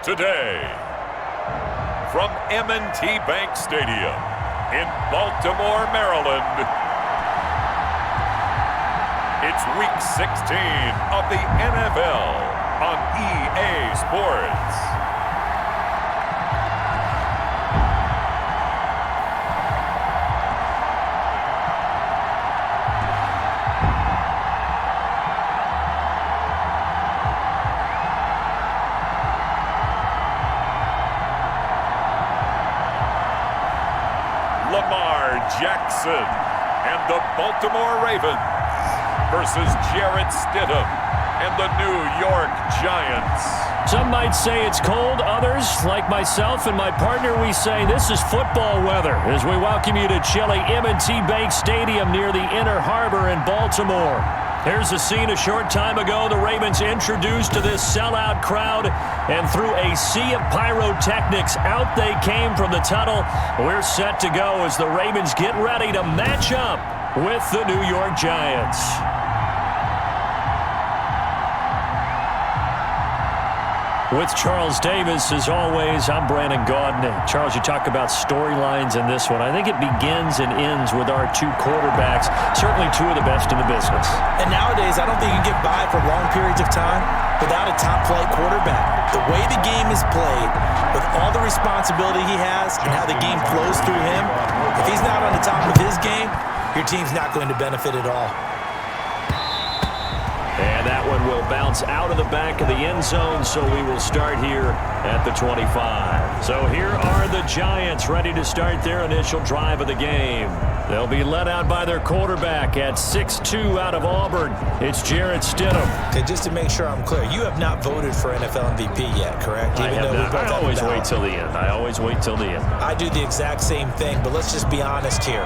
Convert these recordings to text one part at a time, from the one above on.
today. From M&T Bank Stadium in Baltimore, Maryland, it's Week 16 of the NFL on EA Sports. Jackson and the Baltimore Ravens versus Jarrett Stidham and the New York Giants. Some might say it's cold. Others, like myself and my partner, we say this is football weather as we welcome you to chilly M&T Bank Stadium near the Inner Harbor in Baltimore. Here's the scene a short time ago. The Ravens introduced to this sellout crowd, and through a sea of pyrotechnics, out they came from the tunnel. We're set to go as the Ravens get ready to match up with the New York Giants. With Charles Davis, as always, I'm Brandon Gaudin. Charles, you talk about storylines in this one. I think it begins and ends with our two quarterbacks, certainly two of the best in the business. And nowadays, I don't think you can get by for long periods of time without a top-flight quarterback. The way the game is played, with all the responsibility he has and how the game flows through him, if he's not on the top of his game, your team's not going to benefit at all. And that one will bounce out of the back of the end zone, so we will start here at the 25. So here are the Giants ready to start their initial drive of the game. They'll be led out by their quarterback at 6'2" out of Auburn. It's Jarrett Stidham. Okay, just to make sure I'm clear, you have not voted for NFL MVP yet, correct? I have not. I always wait till the end. I always wait till the end. I do the exact same thing, but let's just be honest here.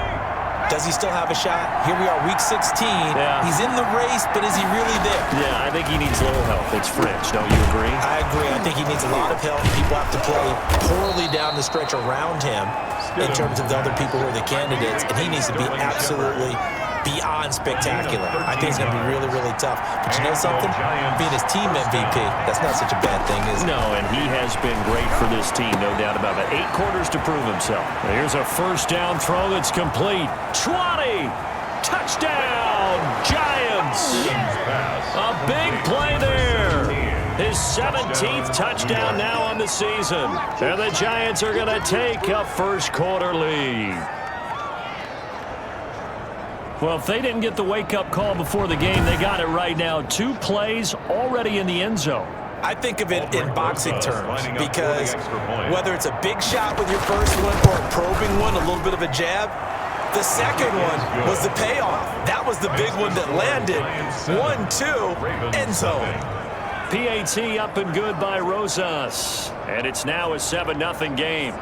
Does he still have a shot? Here we are, Week 16. Yeah. He's in the race, but is he really there? Yeah, I think he needs a little help. It's fringe. Don't you agree? I agree. I think he needs a lot of help. People have to play poorly down the stretch around him in terms of the other people who are the candidates, and he needs to be absolutely beyond spectacular. I think it's going to be really, really tough. But you know something? Being his team MVP, that's not such a bad thing, is it? No, and he has been great for this team, no doubt about it. 8 quarters to prove himself. Here's a first down throw that's complete. 20! Touchdown, Giants! A big play there. His 17th touchdown now on the season. And the Giants are going to take a first quarter lead. Well, if they didn't get the wake-up call before the game, they got it right now. 2 plays already in the end zone. I think of it in boxing terms because whether it's a big shot with your first one or a probing one, a little bit of a jab, the second one was the payoff. That was the big one that landed. 1-2, end zone. PAT up and good by Rosas. And it's now a 7-0 game.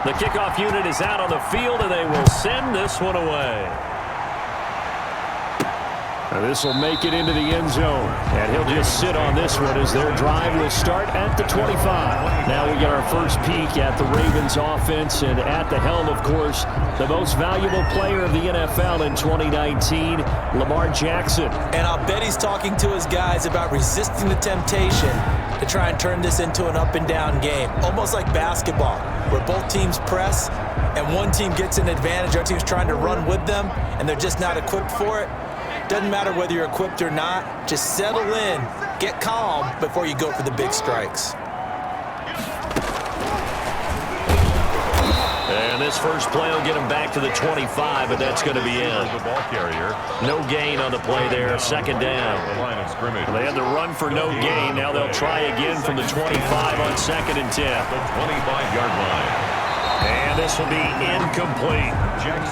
The kickoff unit is out on the field, and they will send this one away. And this will make it into the end zone. And he'll just sit on this one as their drive will start at the 25. Now we get our first peek at the Ravens offense, and at the helm, of course, the most valuable player of the NFL in 2019, Lamar Jackson. And I'll bet he's talking to his guys about resisting the temptation to try and turn this into an up-and-down game, almost like basketball, where both teams press and one team gets an advantage, our team's trying to run with them, and they're just not equipped for it. Doesn't matter whether you're equipped or not, just settle in, get calm before you go for the big strikes. And this first play will get him back to the 25, but that's going to be it. No gain on the play there, second down. They had to run for no gain. Now they'll try again from the 25 on 2nd and 10. The 25-yard line. And this will be incomplete.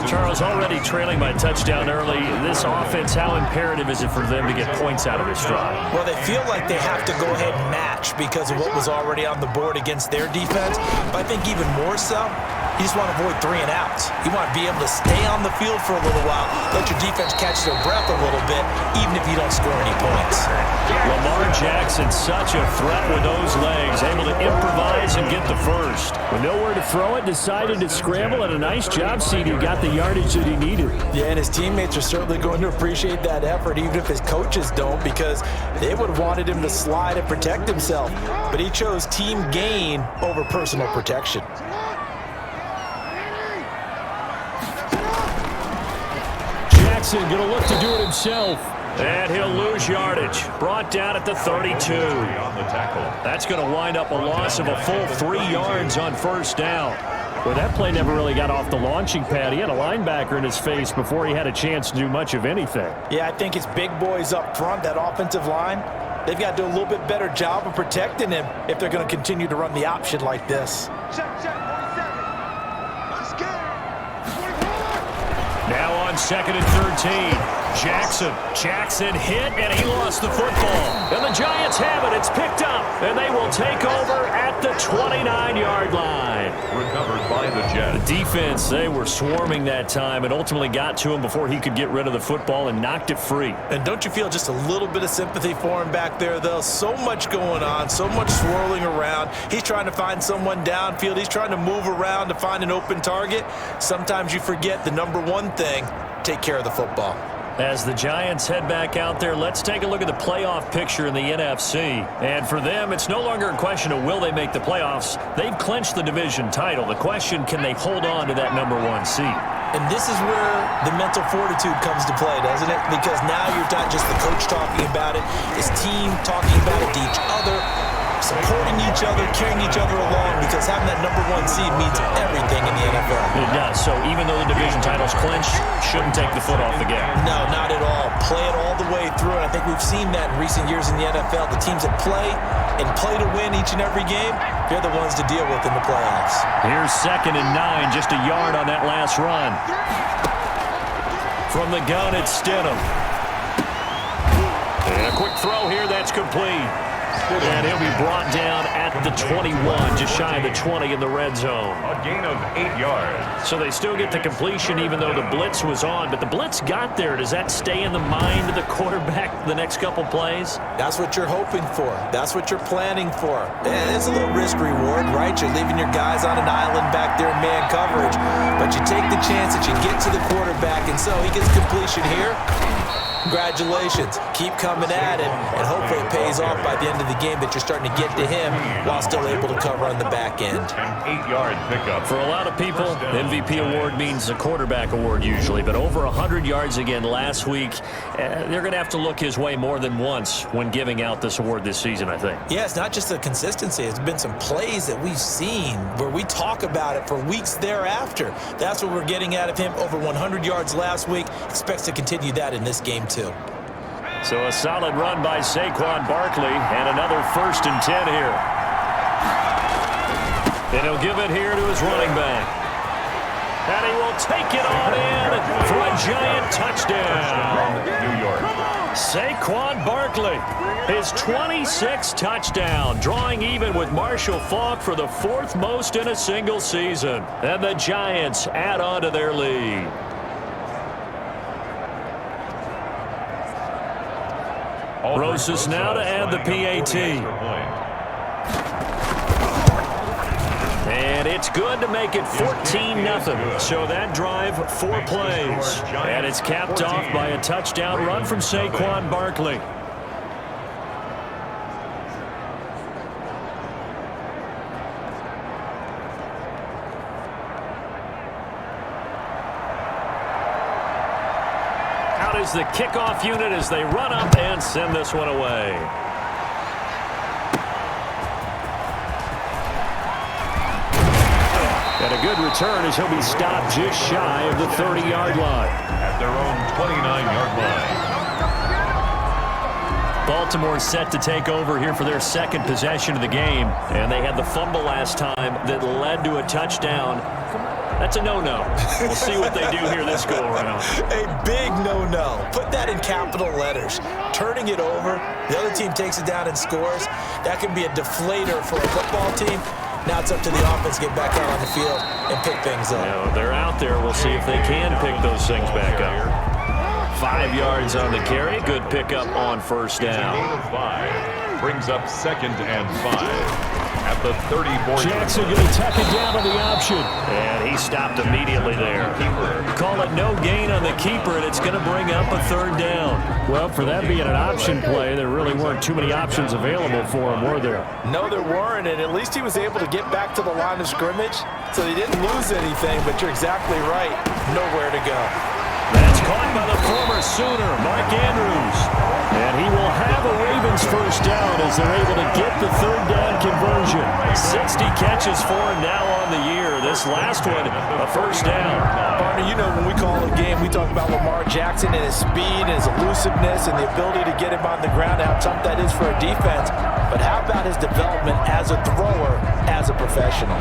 Charles, already trailing by touchdown early. This offense, how imperative is it for them to get points out of this drive? Well, they feel like they have to go ahead and match because of what was already on the board against their defense. But I think even more so, you just want to avoid 3 and outs. You want to be able to stay on the field for a little while, let your defense catch their breath a little bit, even if you don't score any points. Lamar Jackson, such a threat with those legs, able to improvise and get the first. With nowhere to throw it, decided to scramble, and a nice job, CD. Got the yardage that he needed. Yeah, and his teammates are certainly going to appreciate that effort, even if his coaches don't, because they would have wanted him to slide and protect himself. But he chose team gain over personal protection. Jackson going to look to do it himself. And he'll lose yardage. Brought down at the 32. That's going to wind up a loss of a full 3 yards on first down. Well, that play never really got off the launching pad. He had a linebacker in his face before he had a chance to do much of anything. Yeah, I think it's big boys up front, that offensive line. They've got to do a little bit better job of protecting him if they're going to continue to run the option like this. Now on 2nd and 13. Jackson hit, and he lost the football. And the Giants have it. It's picked up, and they will take over at the 29-yard line. Recovered by the Jets. The defense, they were swarming that time and ultimately got to him before he could get rid of the football and knocked it free. And don't you feel just a little bit of sympathy for him back there, though? So much going on, so much swirling around. He's trying to find someone downfield. He's trying to move around to find an open target. Sometimes you forget the number one thing, take care of the football. As the Giants head back out there, let's take a look at the playoff picture in the NFC. And for them, it's no longer a question of will they make the playoffs. They've clinched the division title. The question, can they hold on to that number 1 seed? And this is where the mental fortitude comes to play, doesn't it? Because now you're not just the coach talking about it, his team talking about it to each other, supporting each other, carrying each other along, because having that number 1 seed means everything in the NFL. It does. So even though the division title's clinched, shouldn't take the foot off the gas. No, not at all. Play it all the way through. And I think we've seen that in recent years in the NFL. The teams that play and play to win each and every game, they're the ones to deal with in the playoffs. Here's 2nd and 9, just a yard on that last run. From the gun, it's Stidham. And a quick throw here, that's complete. And he'll be brought down at the 21, just shy of the 20 in the red zone. A gain of 8 yards. So they still get the completion even though the blitz was on. But the blitz got there. Does that stay in the mind of the quarterback the next couple plays? That's what you're hoping for. That's what you're planning for. And it's a little risk reward, right? You're leaving your guys on an island back there in man coverage. But you take the chance that you get to the quarterback, and so he gets completion here. Congratulations. Keep coming at him, and hopefully it pays off by the end of the game that you're starting to get to him while still able to cover on the back end. An 8-yard pickup. For a lot of people, MVP award means a quarterback award usually, but over 100 yards again last week, they're going to have to look his way more than once when giving out this award this season, I think. Yeah, it's not just the consistency. It's been some plays that we've seen where we talk about it for weeks thereafter. That's what we're getting out of him. Over 100 yards last week. Expects to continue that in this game, too. So a solid run by Saquon Barkley, and another 1st and 10 here. And he'll give it here to his running back. And he will take it on in for a giant touchdown. New York. Saquon Barkley, his 26th touchdown, drawing even with Marshall Faulk for the 4th most in a single season. And the Giants add on to their lead. Rosas now to add the PAT. And it's good to make it 14-0. So that drive, 4 plays. And it's capped off by a touchdown run from Saquon Barkley. Out is the kickoff unit as they run up and send this one away. And a good return as he'll be stopped just shy of the 30-yard line. At their own 29-yard line. Baltimore set to take over here for their second possession of the game. And they had the fumble last time that led to a touchdown. That's a no-no. We'll see what they do here this go-around. A big no-no. Put that in capital letters. Turning it over, the other team takes it down and scores. That can be a deflator for a football team. Now it's up to the offense to get back out on the field and pick things up. They're out there. We'll see if they can pick those things back up. 5 yards on the carry. Good pickup on first down. Gain of 5 brings up 2nd and 5. At the 34. Jackson going to tuck it down on the option. And he stopped immediately there. Call it no gain on the keeper, and it's going to bring up a 3rd down. Well, for that being an option play, there really weren't too many options available for him, were there? No, there weren't, and at least he was able to get back to the line of scrimmage, so he didn't lose anything, but you're exactly right. Nowhere to go. That's caught by the former Sooner, Mark Andrews. And he will have a Ravens first down as they're able to get the 3rd down conversion. 60 catches for him now on the year. This last one, a first down. Partner, you know when we call a game, we talk about Lamar Jackson and his speed and his elusiveness and the ability to get him on the ground, how tough that is for a defense. But how about his development as a thrower, as a professional?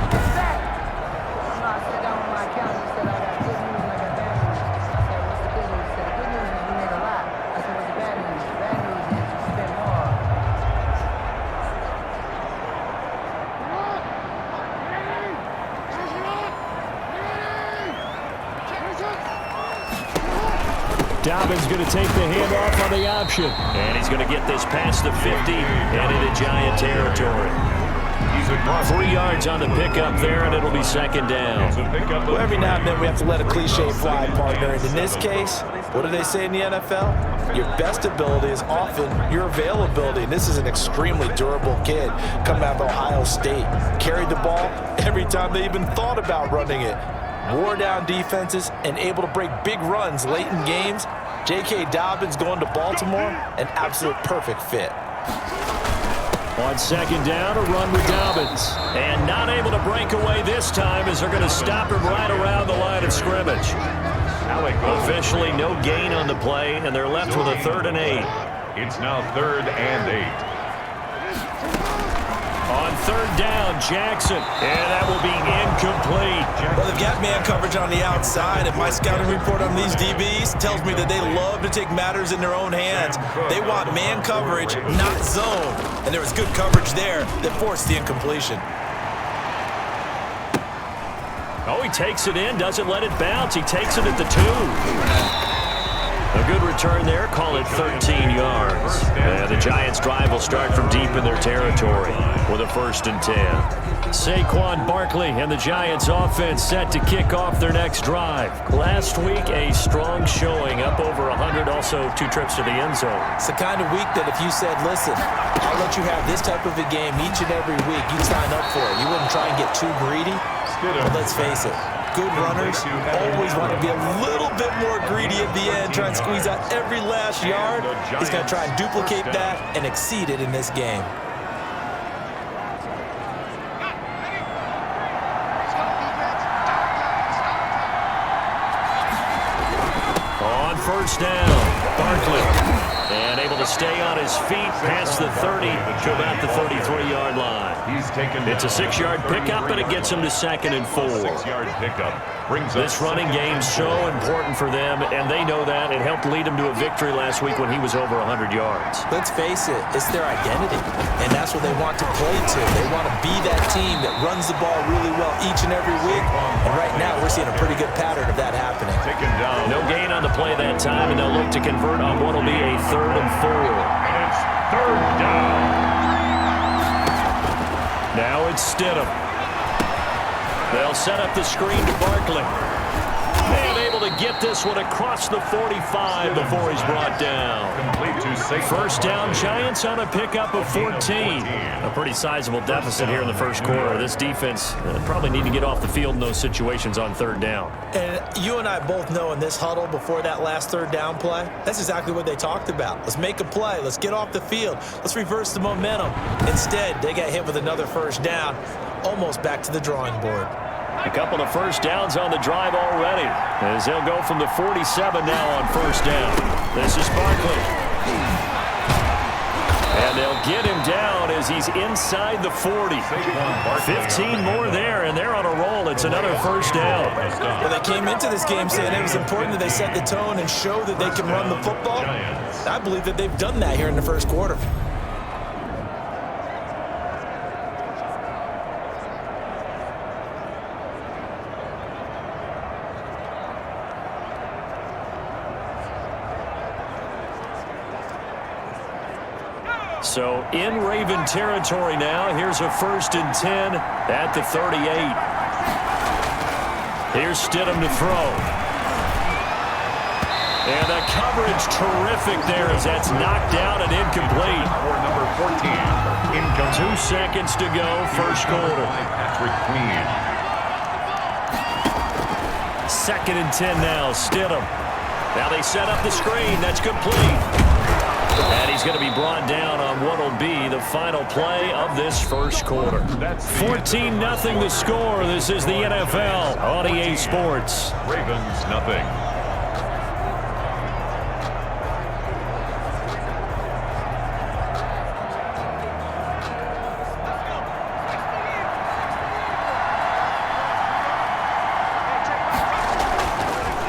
Dobbins going to take the handoff on the option. And he's going to get this past the 50 and into Giant territory. 3 yards on the pickup there, and it'll be 2nd down. Well, every now and then we have to let a cliche fly, partner. And in this case, what do they say in the NFL? Your best ability is often your availability. And this is an extremely durable kid coming out of Ohio State. Carried the ball every time they even thought about running it. Wore down defenses and able to break big runs late in games. J.K. Dobbins going to Baltimore, an absolute perfect fit. On 2nd down, a run with Dobbins. And not able to break away this time as they're going to stop him right around the line of scrimmage. Officially no gain on the play, and they're left with a 3rd and 8. It's now 3rd and 8. On 3rd down, Jackson, and that will be incomplete. Well, they've got man coverage on the outside, and my scouting report on these DBs tells me that they love to take matters in their own hands. They want man coverage, not zone, and there was good coverage there that forced the incompletion. Oh, he takes it in, doesn't let it bounce. He takes it at the 2. A good return there, call it 13 yards. And the Giants' drive will start from deep in their territory with a 1st and 10. Saquon Barkley and the Giants' offense set to kick off their next drive. Last week, a strong showing, up over 100, also 2 trips to the end zone. It's the kind of week that if you said, listen, I'll let you have this type of a game each and every week, you'd sign up for it. You wouldn't try and get too greedy. But let's face it, good runners always want to be a little bit more greedy at the end, try and squeeze out every last yard. He's going to try and duplicate that and exceed it in this game. On 1st down, Barkley. And able to stay on his feet past the 30 to about the 33-yard line. It's a 6-yard pickup, and it gets him to 2nd and 4. 6-yard pickup brings this running game so important for them, and they know that. It helped lead him to a victory last week when he was over 100 yards. Let's face it, it's their identity, and that's what they want to play to. They want to be that team that runs the ball really well each and every week, and right now we're seeing a pretty good pattern of that happening. No gain on the play that time, and they'll look to convert on what will be a 3rd and 4. It's 3rd down. Now it's Stidham. They'll set up the screen to Barkley. And able to get this one across the 45 before he's brought down. First down, Giants on a pickup of 14. A pretty sizable deficit here in the first quarter. This defense probably need to get off the field in those situations on 3rd down. And you and I both know in this huddle before that last 3rd down play, that's exactly what they talked about. Let's make a play. Let's get off the field. Let's reverse the momentum. Instead, they got hit with another 1st down, almost back to the drawing board. A couple of 1st downs on the drive already, as they'll go from the 47 now on 1st down. This is Barkley. get him down as he's inside the 40. 15 more there, and they're on a roll. It's another first down. Well, they came into this game saying it was important that they set the tone and show that they can run the football. I believe that they've done that here in the first quarter. So in Raven territory now. Here's a 1st and 10 at the 38. Here's Stidham to throw. And the coverage terrific there as that's knocked down and incomplete. For number 14, incomplete. 2 seconds to go, first quarter. Patrick Queen. 2nd and 10 now, Stidham. Now they set up the screen. That's complete. And he's going to be brought down on what will be the final play of this first quarter. 14-0 the score. This is the NFL on EA Sports. Ravens nothing.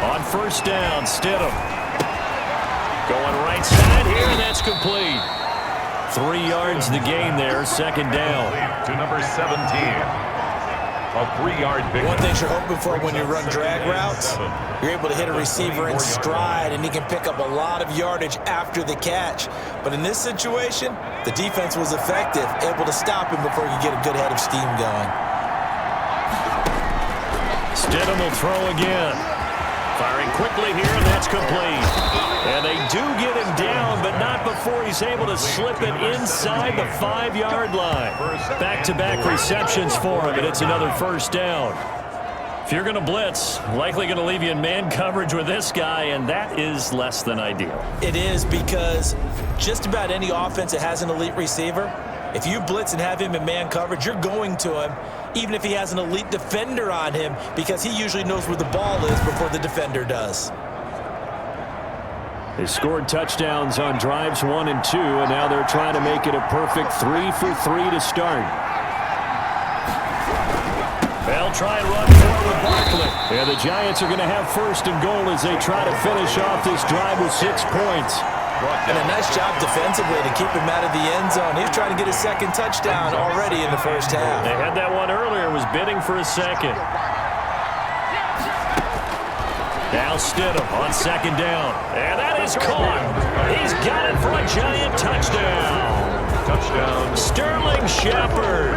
On first down, Stidham. Going right side here, and that's complete. 3 yards the gain there, 2nd down. To number 17. A 3-yard big. One thing you're hoping for when you run drag routes, you're able to hit a receiver in stride, and he can pick up a lot of yardage after the catch. But in this situation, the defense was effective, able to stop him before you get a good head of steam going. Stidham will throw again. Firing quickly here, and that's complete. And they do get him down, but not before he's able to slip it inside the 5-yard line. Back-to-back receptions for him, and it's another first down. If you're going to blitz, likely going to leave you in man coverage with this guy, and that is less than ideal. It is, because just about any offense that has an elite receiver, if you blitz and have him in man coverage, you're going to him, even if he has an elite defender on him, because he usually knows where the ball is before the defender does. They scored touchdowns on drives 1 and 2, and now they're trying to make it a perfect 3 for 3 to start. They'll try and run forward Barkley. And the Giants are going to have 1st and goal as they try to finish off this drive with 6 points. And a nice job defensively to keep him out of the end zone. He's trying to get his 2nd touchdown already in the first half. They had that one earlier, was bidding for a 2nd. Now Stidham on 2nd down. And that is caught. He's got it for a Giant touchdown. Touchdown. Sterling Shepard,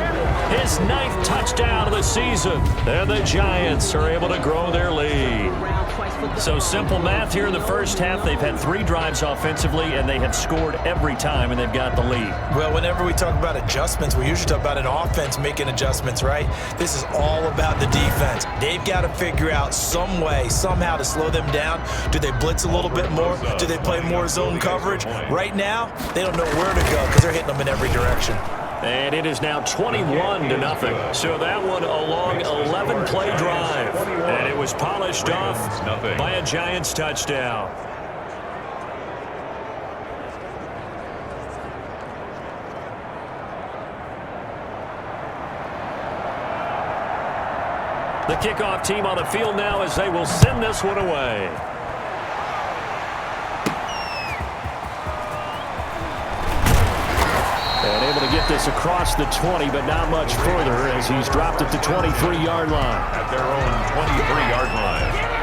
his 9th touchdown of the season. And the Giants are able to grow their lead. So simple math here in the first half. They've had 3 drives offensively, and they have scored every time, and they've got the lead. Well, whenever we talk about adjustments, we usually talk about an offense making adjustments, right? This is all about the defense. They've got to figure out some way, somehow to slow them down. Do they blitz a little bit more? Do they play more zone coverage? Right now, they don't know where to go because they're hitting them in every direction. And it is now 21-0. So that one a long 11-play drive. And it was polished off by a Giants touchdown. The kickoff team on the field now as they will send this one away. And able to get this across the 20, but not much further as he's dropped at the 23-yard line. At their own 23-yard line.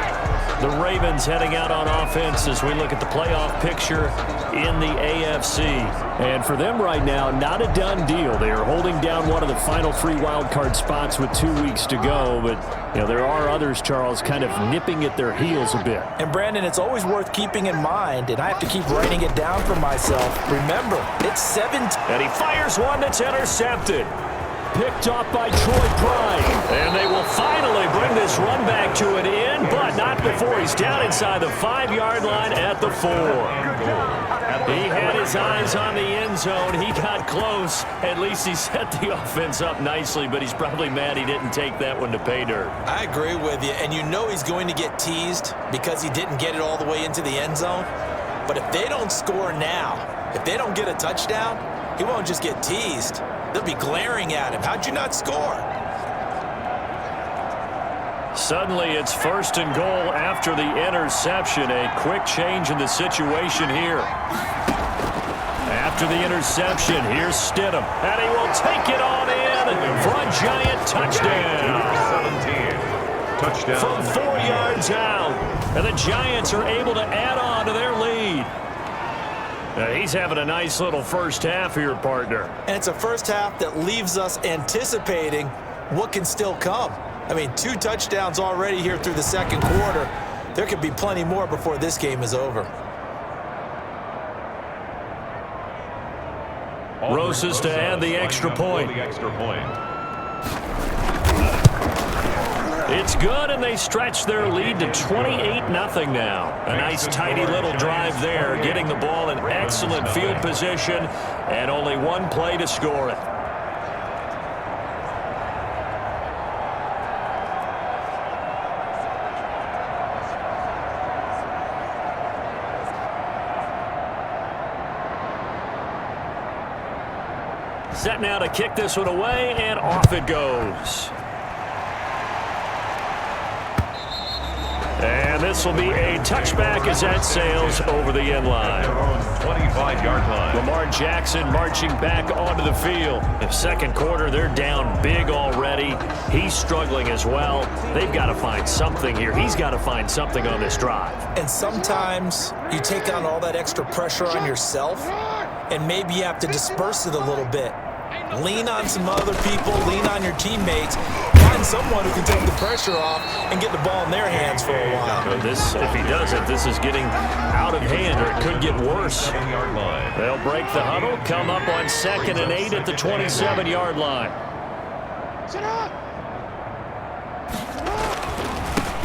The Ravens heading out on offense as we look at the playoff picture in the AFC. And for them right now, not a done deal. They are holding down one of the final 3 wildcard spots with 2 weeks to go. But, you know, there are others, Charles, kind of nipping at their heels a bit. And, Brandon, it's always worth keeping in mind, and I have to keep writing it down for myself. Remember, it's 17. And he fires one that's intercepted. Picked off by Troy Pride. And they will finally bring this run back to an end, but not before he's down inside the 5-yard line at the 4. He had his eyes on the end zone. He got close. At least he set the offense up nicely, but he's probably mad he didn't take that one to pay dirt. I agree with you, and you know he's going to get teased because he didn't get it all the way into the end zone. But if they don't score now, if they don't get a touchdown, He won't just get teased. They'll be glaring at him. How'd you not score? Suddenly, it's 1st and goal after the interception. A quick change in the situation here. After the interception, here's Stidham. And he will take it on in for a giant touchdown. 17. Touchdown. From 4 yards out. And the Giants are able to add on to their lead. He's having a nice little first half here, partner. And it's a first half that leaves us anticipating what can still come. I mean, 2 touchdowns already here through the second quarter. There could be plenty more before this game is over. Rosas to add the extra point. It's good, and they stretch their lead to 28-0 now. A nice, tidy little drive there, getting the ball in excellent field position, and only 1 play to score it. Set now to kick this one away, and off it goes. And this will be a touchback as that sails over the end line. 25-yard line. Lamar Jackson marching back onto the field. In second quarter, they're down big already. He's struggling as well. They've got to find something here. He's got to find something on this drive. And sometimes you take on all that extra pressure on yourself, and maybe you have to disperse it a little bit. Lean on some other people, lean on your teammates, find someone who can take the pressure off and get the ball in their hands for a while. So if he does it, this is getting out of hand, or it could get worse. They'll break the huddle, come up on 2nd and 8 at the 27-yard line.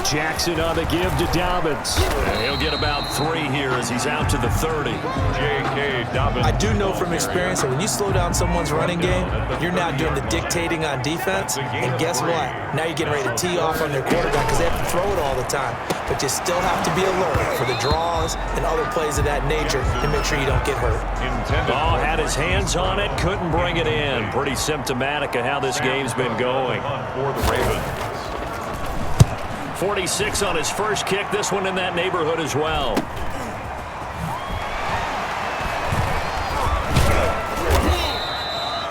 Jackson on the give to Dobbins. And he'll get about 3 here as he's out to the 30. J.K. Dobbins. I do know from experience that when you slow down someone's running game, you're now doing the dictating on defense. And guess what? Now you're getting ready to tee off on their quarterback because they have to throw it all the time. But you still have to be alert for the draws and other plays of that nature to make sure you don't get hurt. Oh, had his hands on it, couldn't bring it in. Pretty symptomatic of how this game's been going. For the Ravens. 46 on his first kick. This one in that neighborhood as well.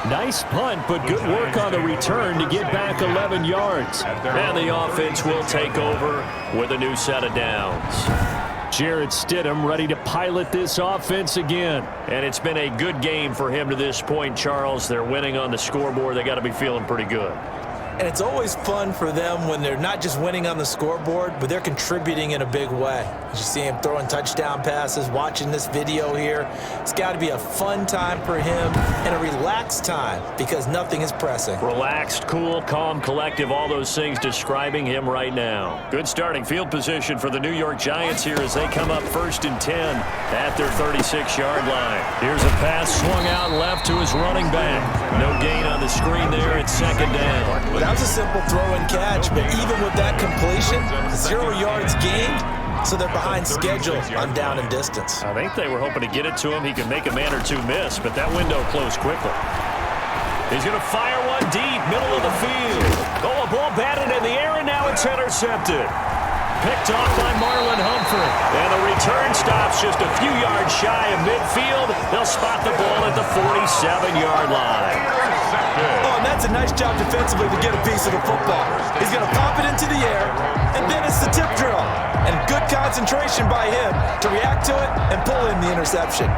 Nice punt, but good work on the return to get back 11 yards. And the offense will take over with a new set of downs. Jarrett Stidham ready to pilot this offense again. And it's been a good game for him to this point, Charles. They're winning on the scoreboard. They got to be feeling pretty good. And it's always fun for them when they're not just winning on the scoreboard, but they're contributing in a big way. As you see him throwing touchdown passes, watching this video here, it's got to be a fun time for him and a relaxed time because nothing is pressing. Relaxed, cool, calm, collective, all those things describing him right now. Good starting field position for the New York Giants here as they come up 1st and 10 at their 36-yard line. Here's a pass swung out left to his running back. No gain on the screen there at 2nd down. That was a simple throw and catch, but even with that completion, 0 yards gained, so they're behind schedule on down and distance. I think they were hoping to get it to him. He could make a man or two miss, but that window closed quickly. He's going to fire one deep, middle of the field. Oh, a ball batted in the air, and now it's intercepted. Picked off by Marlon Humphrey. And the return stops just a few yards shy of midfield. They'll spot the ball at the 47-yard line. Oh, and that's a nice job defensively to get a piece of the football. He's going to pop it into the air, and then it's the tip drill. And good concentration by him to react to it and pull in the interception.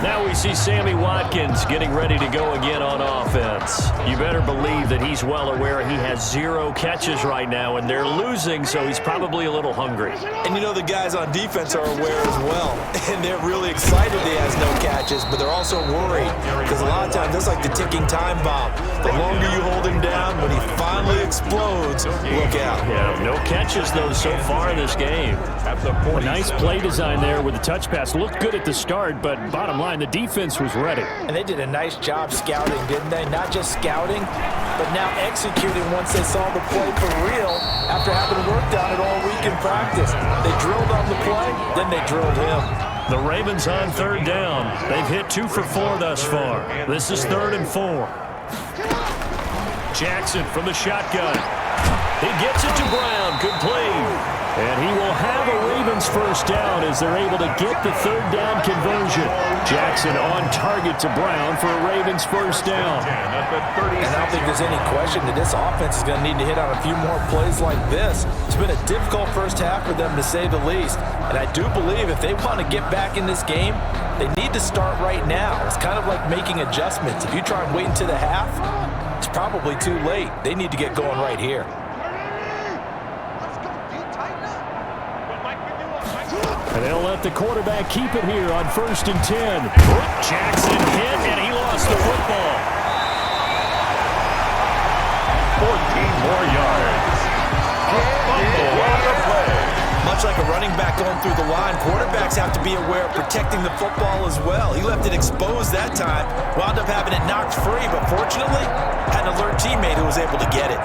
Now we see Sammy Watkins getting ready to go again on offense. You better believe that he's well aware he has 0 catches right now, and they're losing, so he's probably a little hungry. And you know the guys on defense are aware as well, and they're really excited he has no catches, but they're also worried because a lot of times that's like the ticking time bomb. The longer you hold him down, when he finally explodes, look out. Yeah, no catches, though, so far in this game. A nice play design there with the touch pass. Looked good at the start, but bottom line, the defense was ready. And they did a nice job scouting, didn't they? Not just scouting, but now executing once they saw the play for real after having worked on it all week in practice. They drilled on the play, then they drilled him. The Ravens on third down. They've hit 2 for 4 thus far. This is 3rd and 4. Jackson from the shotgun. He gets it to Brown. Good play. And he will have a Ravens first down as they're able to get the 3rd down conversion. Jackson on target to Brown for a Ravens first down. And I don't think there's any question that this offense is going to need to hit on a few more plays like this. It's been a difficult first half for them, to say the least. And I do believe if they want to get back in this game, they need to start right now. It's kind of like making adjustments. If you try and wait until the half, it's probably too late. They need to get going right here. And they'll let the quarterback keep it here on 1st and 10. Jackson hit, and he lost the football. 14 more yards. A fumble on the play. Much like a running back going through the line, quarterbacks have to be aware of protecting the football as well. He left it exposed that time, wound up having it knocked free, but fortunately, had an alert teammate who was able to get it.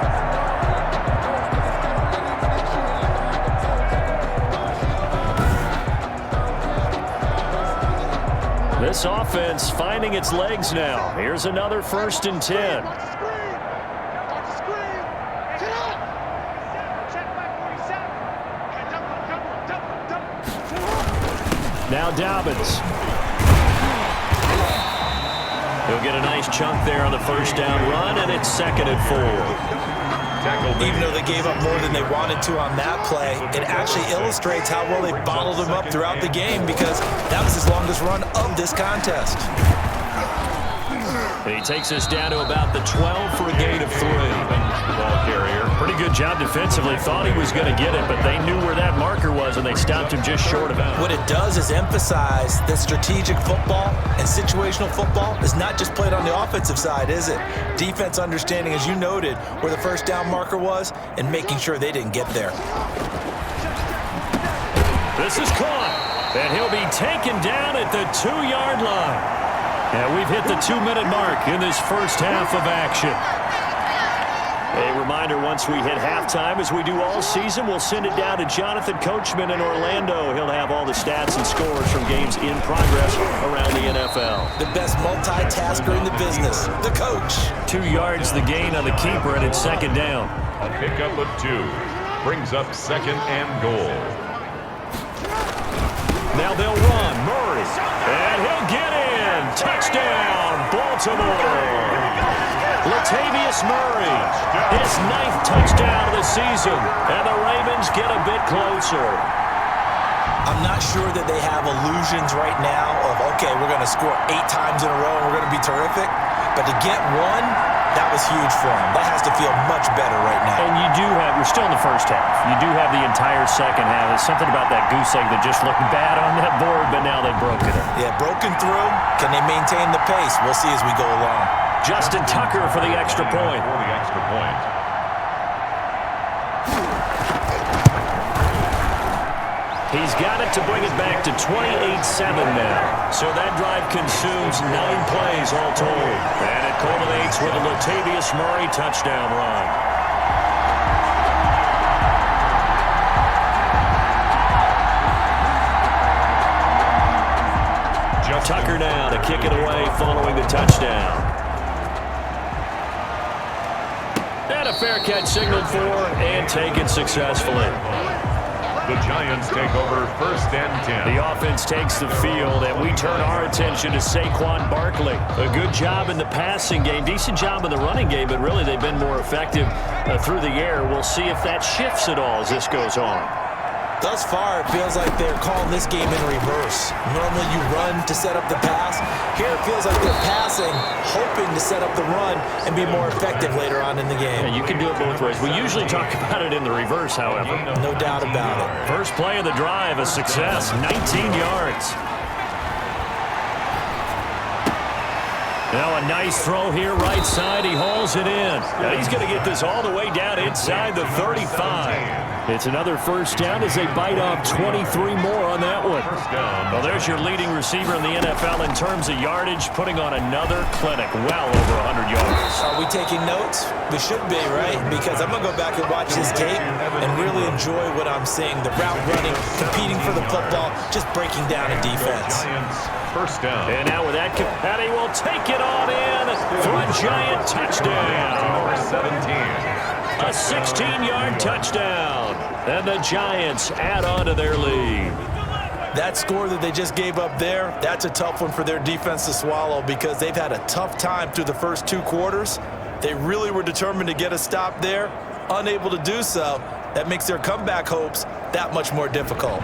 This offense finding its legs now. Here's another 1st and 10. Now Dobbins. He'll get a nice chunk there on the first down run, and it's 2nd and 4. Even though they gave up more than they wanted to on that play, it actually illustrates how well they bottled them up throughout the game, because that was his longest run of this contest. He takes us down to about the 12 for a gain of 3. Ball carrier. Pretty good job defensively. Thought he was going to get it, but they knew where that marker was, and they stopped him just short of it. What it does is emphasize that strategic football and situational football is not just played on the offensive side, is it? Defense understanding, as you noted, where the first down marker was and making sure they didn't get there. This is caught, and he'll be taken down at the 2-yard line. And we've hit the 2-minute mark in this first half of action. A reminder, once we hit halftime, as we do all season, we'll send it down to Jonathan Coachman in Orlando. He'll have all the stats and scores from games in progress around the NFL. The best multitasker in the business, the coach. 2 yards the gain on the keeper, and it's 2nd down. A pickup of 2 brings up 2nd and goal. Now they'll run. Murray. And he'll get in. Touchdown, Baltimore. Latavius Murray, his 9th touchdown of the season, and the Ravens get a bit closer. I'm not sure that they have illusions right now of, okay, we're going to score 8 times in a row and we're going to be terrific. But to get one, that was huge for them. That has to feel much better right now. And you do have, we're still in the first half. You do have the entire second half. There's something about that goose egg that just looked bad on that board, but now they've broken it. Yeah, broken through. Can they maintain the pace? We'll see as we go along. Justin Tucker for the extra point. For the extra point. He's got it to bring it back to 28-7 now. So that drive consumes 9 plays all told. And it culminates with a Latavius Murray touchdown run. Tucker now to kick it away following the touchdown. And a fair catch signaled for and taken successfully. The Giants take over 1st and 10. The offense takes the field, and we turn our attention to Saquon Barkley. A good job in the passing game, decent job in the running game, but really they've been more effective through the air. We'll see if that shifts at all as this goes on. Thus far, it feels like they're calling this game in reverse. Normally you run to set up the pass. Here it feels like they're passing, hoping to set up the run and be more effective later on in the game. Yeah, you can do it both ways. We usually talk about it in the reverse, however. No doubt about it. First play of the drive, a success, 19 yards. Now a nice throw here, right side. He hauls it in. Now he's going to get this all the way down inside the 35. It's another first down as they bite off 23 more on that one. down. Well, there's your leading receiver in the NFL in terms of yardage, putting on another clinic, well over 100 yards. Are we taking notes? We should be, right? Because I'm going to go back and watch this tape and really enjoy what I'm seeing. The route running, competing for the football, just breaking down a defense. Giants, first down. And now with that, and he will take it on in for a Giant touchdown. Number 17. A 16-yard touchdown. And the Giants add on to their lead. That score that they just gave up there, that's a tough one for their defense to swallow because they've had a tough time through the first 2 quarters. They really were determined to get a stop there, unable to do so. That makes their comeback hopes that much more difficult.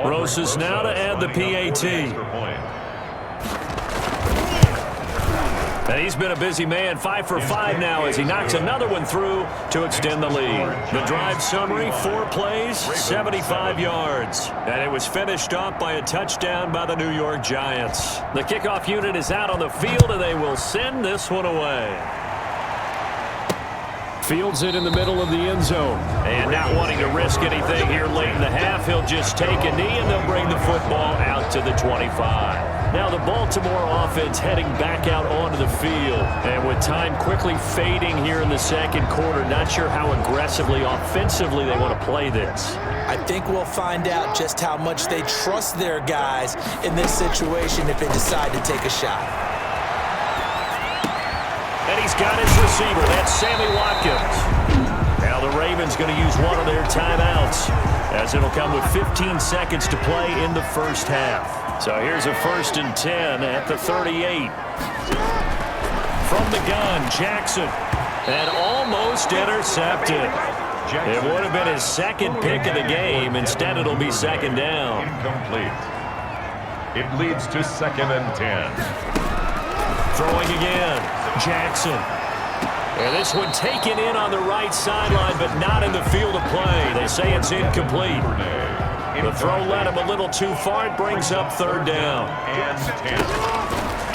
Rosas now to add the PAT. And he's been a busy man, 5 for 5 now as he knocks another one through to extend the lead. The drive summary, 4 plays, 75 yards. And it was finished off by a touchdown by the New York Giants. The kickoff unit is out on the field, and they will send this one away. Fields it in the middle of the end zone. And not wanting to risk anything here late in the half, he'll just take a knee, and they'll bring the football out to the 25. Now the Baltimore offense heading back out onto the field. And with time quickly fading here in the second quarter, not sure how aggressively, offensively they want to play this. I think we'll find out just how much they trust their guys in this situation if they decide to take a shot. And he's got his receiver. That's Sammy Watkins. Now the Ravens going to use one of their timeouts as it'll come with 15 seconds to play in the first half. So here's a 1st and 10 at the 38. From the gun, Jackson. And almost intercepted. It would have been his second pick of the game. Instead, it'll be second down. Incomplete. It leads to 2nd and 10. Throwing again. Jackson. And this one taken in on the right sideline, but not in the field of play. They say it's incomplete. The throw led him a little too far. It brings up 3rd down. And 10.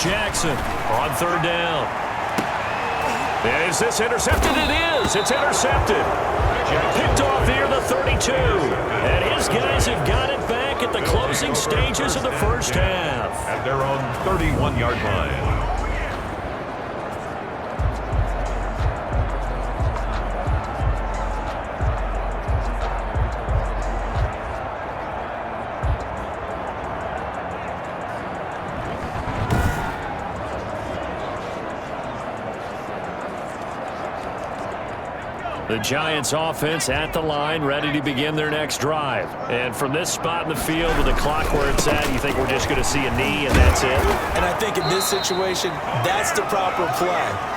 Jackson on 3rd down. Is this intercepted? It is. It's intercepted. Picked off here the 32. And his guys have got it back at the closing stages of the first half. At their own 31-yard line. The Giants offense at the line, ready to begin their next drive. And from this spot in the field with the clock where it's at, you think we're just going to see a knee and that's it? And I think in this situation, that's the proper play.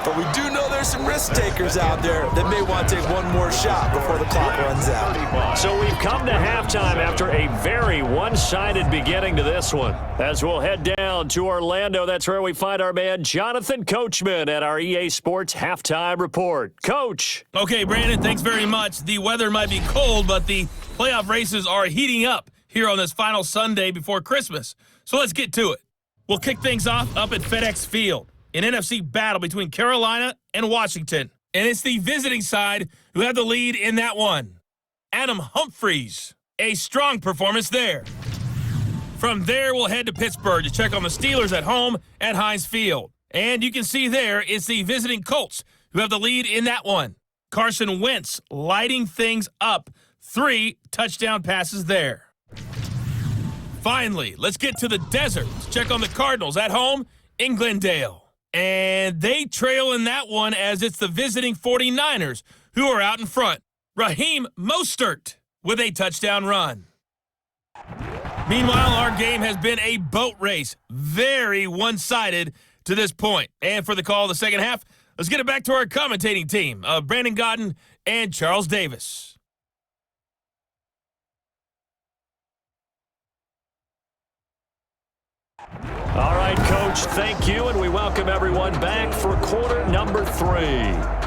But we do know there's some risk takers out there that may want to take one more shot before the clock runs out. So we've come to halftime after a very one-sided beginning to this one. As we'll head down to Orlando, that's where we find our man Jonathan Coachman at our EA Sports Halftime Report. Coach. Okay, Brandon, thanks very much. The weather might be cold, but the playoff races are heating up here on this final Sunday before Christmas. So let's get to it. We'll kick things off up at FedEx Field. An NFC battle between Carolina and Washington. And it's the visiting side who have the lead in that one. Adam Humphries, a strong performance there. From there, we'll head to Pittsburgh to check on the Steelers at home at Heinz Field. And you can see there, it's the visiting Colts who have the lead in that one. Carson Wentz lighting things up. 3 touchdown passes there. Finally, let's get to the desert to check on the Cardinals at home in Glendale. And they trail in that one as it's the visiting 49ers who are out in front. Raheem Mostert with a touchdown run. Meanwhile, our game has been a boat race. Very one-sided to this point. And for the call of the second half, let's get it back to our commentating team of Brandon Godden and Charles Davis. All right, Coach, thank you, and we welcome everyone back for quarter number 3.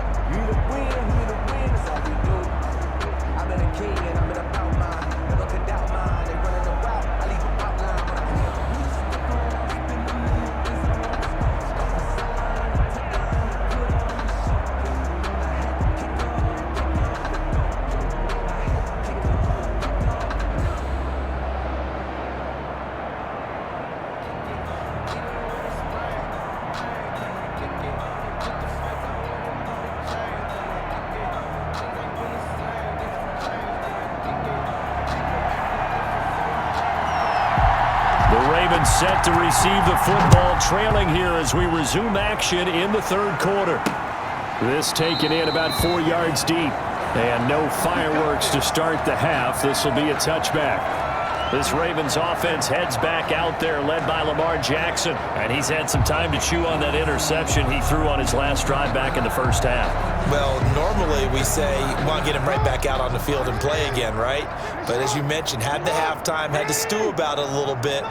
set to receive the football, trailing here as we resume action in the third quarter. This taken in about 4 yards deep. And no fireworks to start the half. This will be a touchback. This Ravens offense heads back out there, led by Lamar Jackson. And he's had some time to chew on that interception he threw on his last drive back in the first half. Well, normally we say you want to get him right back out on the field and play again, right? But as you mentioned, had the halftime, had to stew about it a little bit.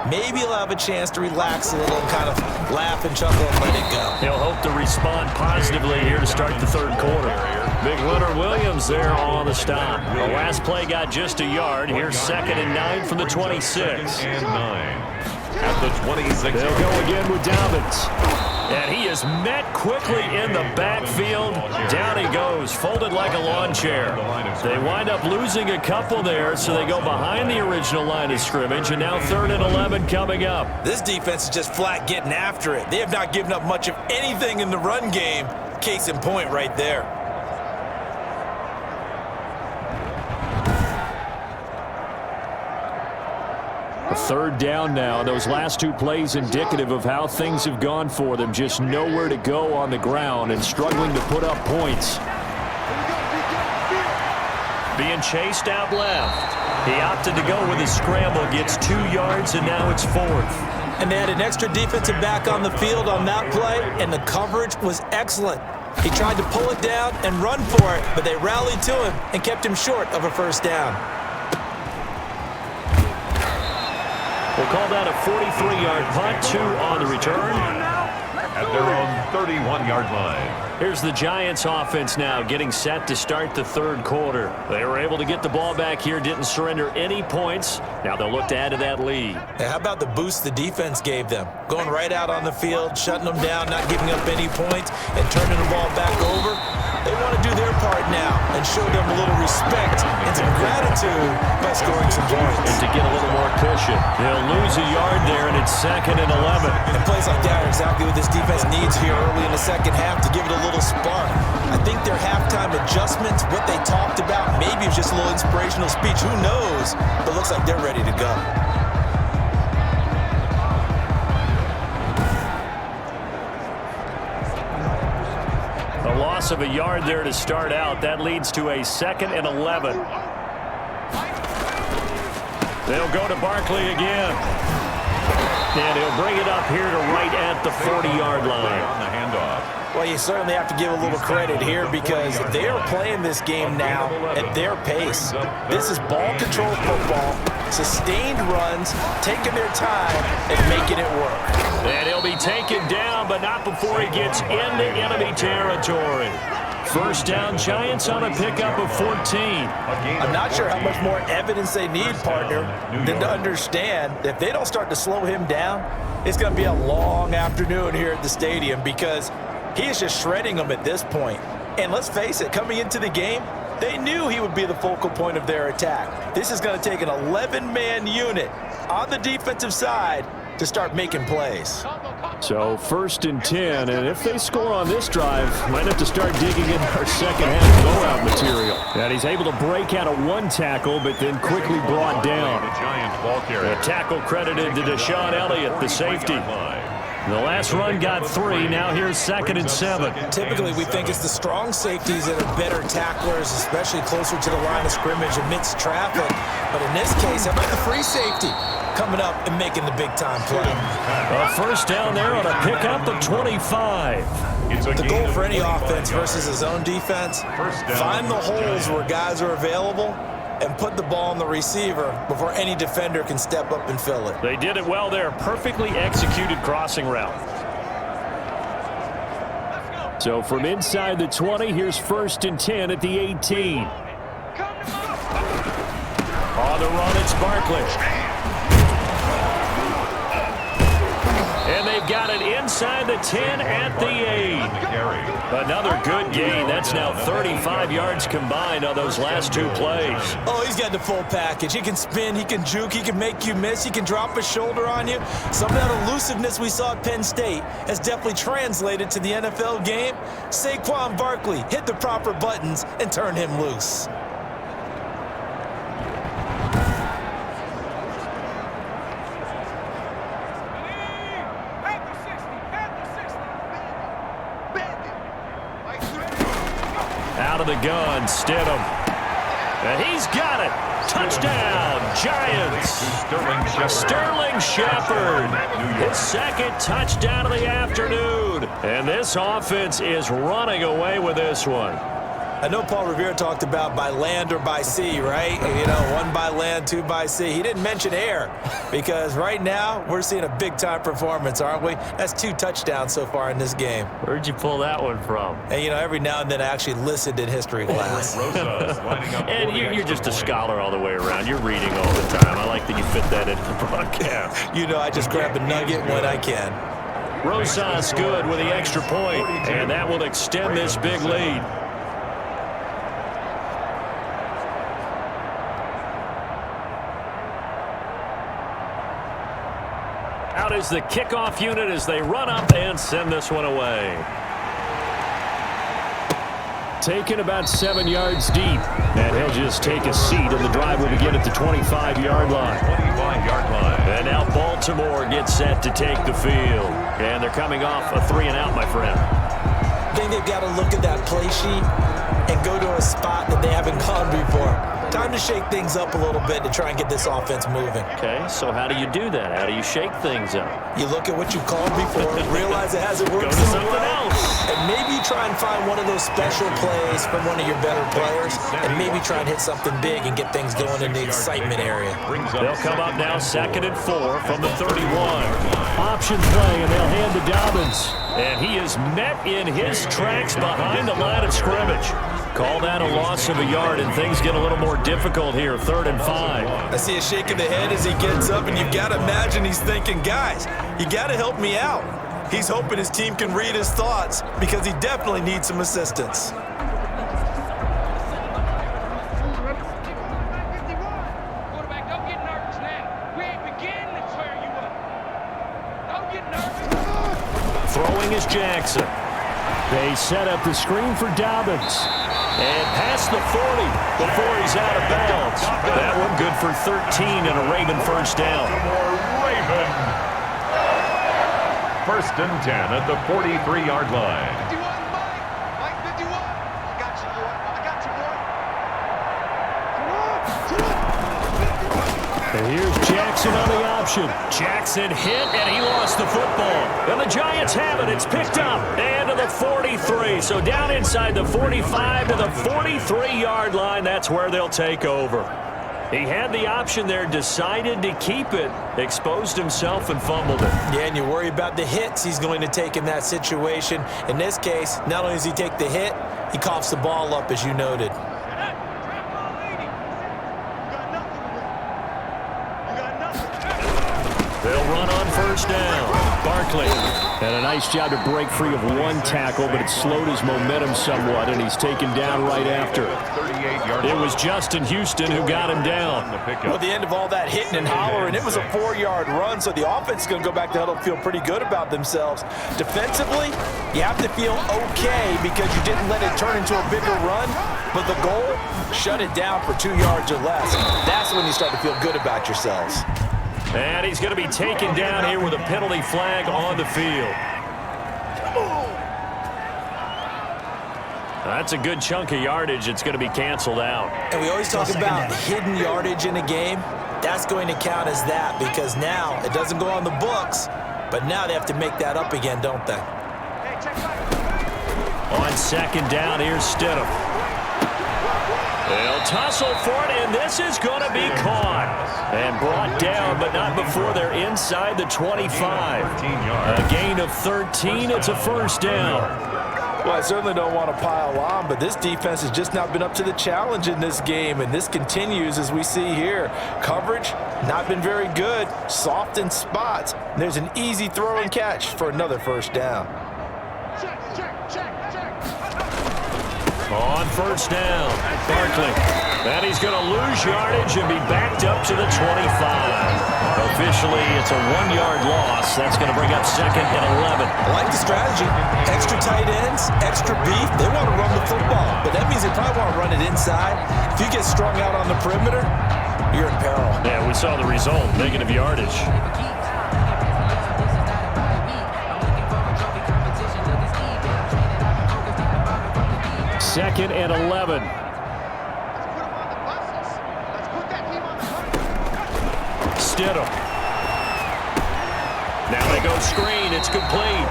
Maybe he'll have a chance to relax a little and kind of laugh and chuckle and let it go. He'll hope to respond positively here to start the third quarter. Big Leonard Williams there on the stop. The last play got just a yard. Here's 2nd and 9 from the 26. And 9 at the 26. They'll go again with Dobbins. And he is met quickly in the backfield. Down he goes, folded like a lawn chair. They wind up losing a couple there, so they go behind the original line of scrimmage, and now 3rd and 11 coming up. This defense is just flat getting after it. They have not given up much of anything in the run game. Case in point right there. A 3rd down now. Those last 2 plays indicative of how things have gone for them. Just nowhere to go on the ground and struggling to put up points. Being chased out left. He opted to go with his scramble. Gets 2 yards, and now it's 4th. And they had an extra defensive back on the field on that play, and the coverage was excellent. He tried to pull it down and run for it, but they rallied to him and kept him short of a first down. We'll call that a 43-yard punt, 2 on the return. At their own 31-yard line. Here's the Giants offense now getting set to start the third quarter. They were able to get the ball back here, didn't surrender any points. Now they'll look to add to that lead. Now, how about the boost the defense gave them? Going right out on the field, shutting them down, not giving up any points, and turning the ball back over. They want to do their part now and show them a little respect and some gratitude by scoring some points. And to get a little more cushion. They'll lose a yard there, and it's 2nd and 11. And plays like that are exactly what this defense needs here early in the second half to give it a little spark. I think their halftime adjustments, what they talked about, maybe it's just a little inspirational speech. Who knows? But it looks like they're ready to go. A loss of a yard there to start out. That leads to a 2nd and 11. They'll go to Barkley again. And he'll bring it up here to right at the 40-yard line. On the handoff. Well, you certainly have to give a little credit here because they are playing this game now at their pace. This is ball control football, sustained runs, taking their time and making it work. And he'll be taken down, but not before he gets into enemy territory. First down, Giants on a pickup of 14. I'm not sure how much more evidence they need, partner, than to understand that if they don't start to slow him down, it's going to be a long afternoon here at the stadium because he is just shredding them at this point. And let's face it, coming into the game, they knew he would be the focal point of their attack. This is going to take an 11-man unit on the defensive side to start making plays. So 1st and 10, and if they score on this drive, might have to start digging in our second half blowout material. And he's able to break out of 1 tackle, but then quickly brought down. The Giants ball carrier. The tackle credited to Deshaun Elliott, the safety. The last run got 3. Now here's 2nd and 7. Typically, we think it's the strong safeties that are better tacklers, especially closer to the line of scrimmage amidst traffic. But in this case, how about the free safety coming up and making the big-time play? A first down there on a pickup of 25. The goal for any offense versus his own defense, find the holes where guys are available and put the ball on the receiver before any defender can step up and fill it. They did it well there. Perfectly executed crossing route. So from inside the 20, here's 1st and 10 at the 18. On the run, it's Barkley. And they've got it inside the 10 at the 8. Another good gain. That's now 35 yards combined on those last 2 plays. Oh, he's got the full package. He can spin, he can juke, he can make you miss, he can drop a shoulder on you. Some of that elusiveness we saw at Penn State has definitely translated to the NFL game. Saquon Barkley hit the proper buttons and turn him loose. of the gun. Stidham. And he's got it. Touchdown, Giants. Sterling Shepard. His second touchdown of the afternoon. And this offense is running away with this one. I know Paul Revere talked about by land or by sea, right? You know, one by land, two by sea. He didn't mention air because right now we're seeing a big-time performance, aren't we? That's 2 touchdowns so far in this game. Where'd you pull that one from? And, you know, every now and then I actually listened in history class. And you're just a scholar all the way around. You're reading all the time. I like that you fit that into the broadcast. You know, I just grab a nugget when I can. Rosas good with the extra point, and that will extend this big lead. Out is the kickoff unit as they run up and send this one away. Taken about 7 yards deep, and he'll just take a seat, and the drive will begin at the 25-yard line. 25-yard line. And now Baltimore gets set to take the field. And they're coming off a 3-and-out, my friend. I think they've got to look at that play sheet and go to a spot that they haven't gone before. Time to shake things up a little bit to try and get this offense moving. Okay, so how do you do that? How do you shake things up? You look at what you called before, realize it hasn't worked Go to so something well, else. and maybe try and find one of those special plays from one of your better players, and maybe try and hit something big and get things going in the excitement area. They'll come up now 2nd and 4 from the 31. Option play, and they'll hand to Dobbins. And he is met in his tracks behind the line of scrimmage. Call that a loss of a yard, and things get a little more difficult here, 3rd and 5. I see a shake of the head as he gets up, and you've got to imagine he's thinking, guys, you got to help me out. He's hoping his team can read his thoughts because he definitely needs some assistance. Quarterback, don't get nervous now. We ain't beginning to tear you up. Don't get nervous. Throwing is Jackson. They set up the screen for Dobbins. And past the 40 before he's out of bounds. That one good for 13 and a Raven first down. Raven. 1st and 10 at the 43-yard line. 51, Mike. Mike 51. I got you, boy. I got you, boy. And here's Jackson on the option. Jackson hit, and he lost the football. And the Giants have it. It's picked up. And to the 43. So down inside the 45 to the 43-yard line. That's where they'll take over. He had the option there, decided to keep it, exposed himself, and fumbled it. Yeah, and you worry about the hits he's going to take in that situation. In this case, not only does he take the hit, he coughs the ball up, as you noted. They'll run on first down. Barkley had a nice job to break free of one tackle, but it slowed his momentum somewhat, and he's taken down right after. It was Justin Houston who got him down. Well, at the end of all that hitting and hollering, it was a 4-yard run, so the offense is going to go back to huddle and feel pretty good about themselves. Defensively, you have to feel okay because you didn't let it turn into a bigger run, but the goal, shut it down for 2 yards or less. That's when you start to feel good about yourselves. And he's going to be taken down here with a penalty flag on the field. That's a good chunk of yardage. It's going to be canceled out. And we always talk about hidden yardage in a game. That's going to count as that because now it doesn't go on the books, but now they have to make that up again, don't they? On 2nd down, here's Stidham. They'll tussle for it, and this is going to be caught. And brought down, but not before they're inside the 25. A gain of 13. It's a first down. Well, I certainly don't want to pile on, but this defense has just not been up to the challenge in this game, and this continues as we see here. Coverage, not been very good. Soft in spots. There's an easy throw and catch for another first down. On first down, Barkley. And he's going to lose yardage and be backed up to the 25. Officially, it's a 1-yard loss. That's going to bring up 2nd and 11. I like the strategy. Extra tight ends, extra beef. They want to run the football, but that means they probably want to run it inside. If you get strung out on the perimeter, you're in peril. Yeah, we saw the result, negative yardage. 2nd and 11. Stidham. Now they go screen. It's complete.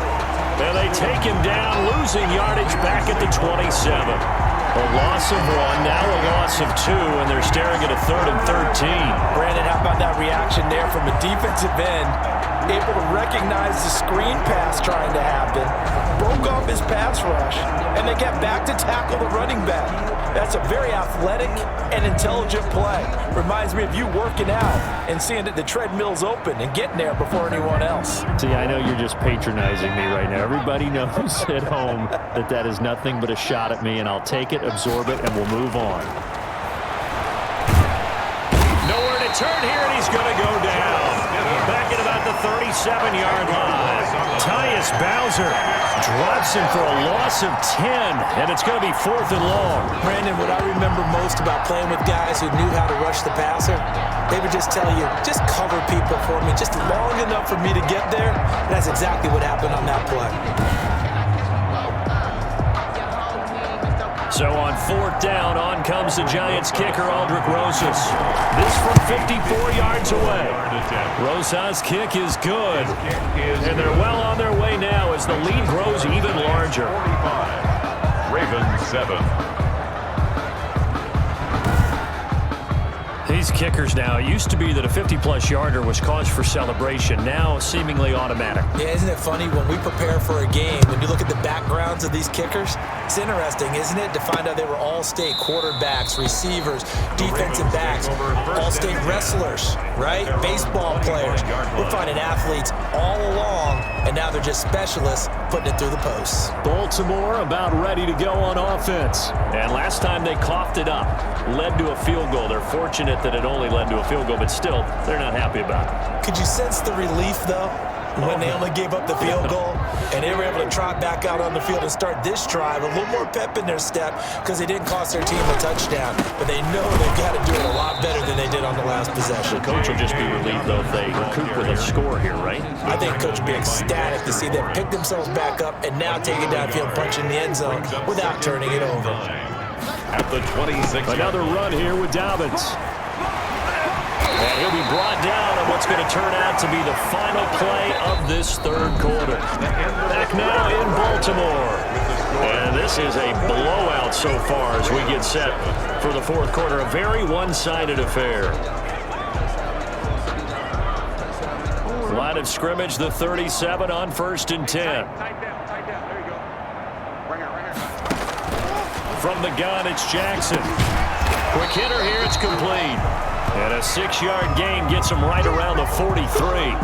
And they take him down, losing yardage back at the 27. A loss of 1, now a loss of 2, and they're staring at a 3rd and 13. Brandon, how about that reaction there from a defensive end? Able to recognize the screen pass trying to happen, broke off his pass rush, and they get back to tackle the running back. That's a very athletic and intelligent play. Reminds me of you working out and seeing that the treadmill's open and getting there before anyone else. See, I know you're just patronizing me right now. Everybody knows at home that that is nothing but a shot at me, and I'll take it, absorb it, and we'll move on. Nowhere to turn here, and he's going to go down. Back at about the 37-yard line. Tyus Bowser drops him for a loss of 10, and it's going to be 4th and long. Brandon, what I remember most about playing with guys who knew how to rush the passer, they would just tell you, just cover people for me, just long enough for me to get there. And that's exactly what happened on that play. So on 4th down, on comes the Giants kicker, Aldrick Rosas. This from 54 yards away. Rosas' kick is good. And they're well on their way now as the lead grows even larger. 45. Ravens 7. These kickers now, it used to be that a 50-plus yarder was cause for celebration. Now seemingly automatic. Yeah, isn't it funny when we prepare for a game, when you look at the backgrounds of these kickers, it's interesting, isn't it, to find out they were all-state quarterbacks, receivers, defensive backs, all-state wrestlers, right? Baseball players. We're finding athletes all along, and now they're just specialists putting it through the posts. Baltimore about ready to go on offense. And last time they coughed it up, led to a field goal. They're fortunate that it only led to a field goal, but still, they're not happy about it. Could you sense the relief, though, when they only gave up the field goal and they were able to trot back out on the field and start this drive, a little more pep in their step because they didn't cost their team a touchdown, but they know they've got to do it a lot better than they did on the last possession. The coach will just be relieved, though, if they recoup with a score here, right? I think coach will be ecstatic to see them pick themselves back up and now take it downfield, punch in the end zone without turning it over. At the 26. Another run here with Dobbins. And he'll be brought down on what's going to turn out to be the final play of this 3rd quarter. Back now in Baltimore. And this is a blowout so far as we get set for the 4th quarter. A very one-sided affair. Line of scrimmage, the 37 on 1st and 10. Tight down. There you go. Right here. From the gun, it's Jackson. Quick hitter here, it's complete. And a 6-yard gain gets him right around the 43.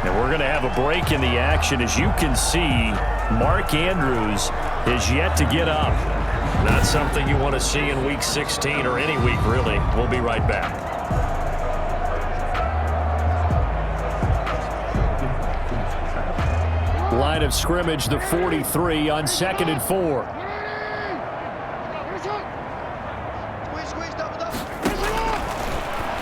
And we're going to have a break in the action. As you can see, Mark Andrews is yet to get up. Not something you want to see in Week 16 or any week, really. We'll be right back. Line of scrimmage, the 43 on 2nd and 4.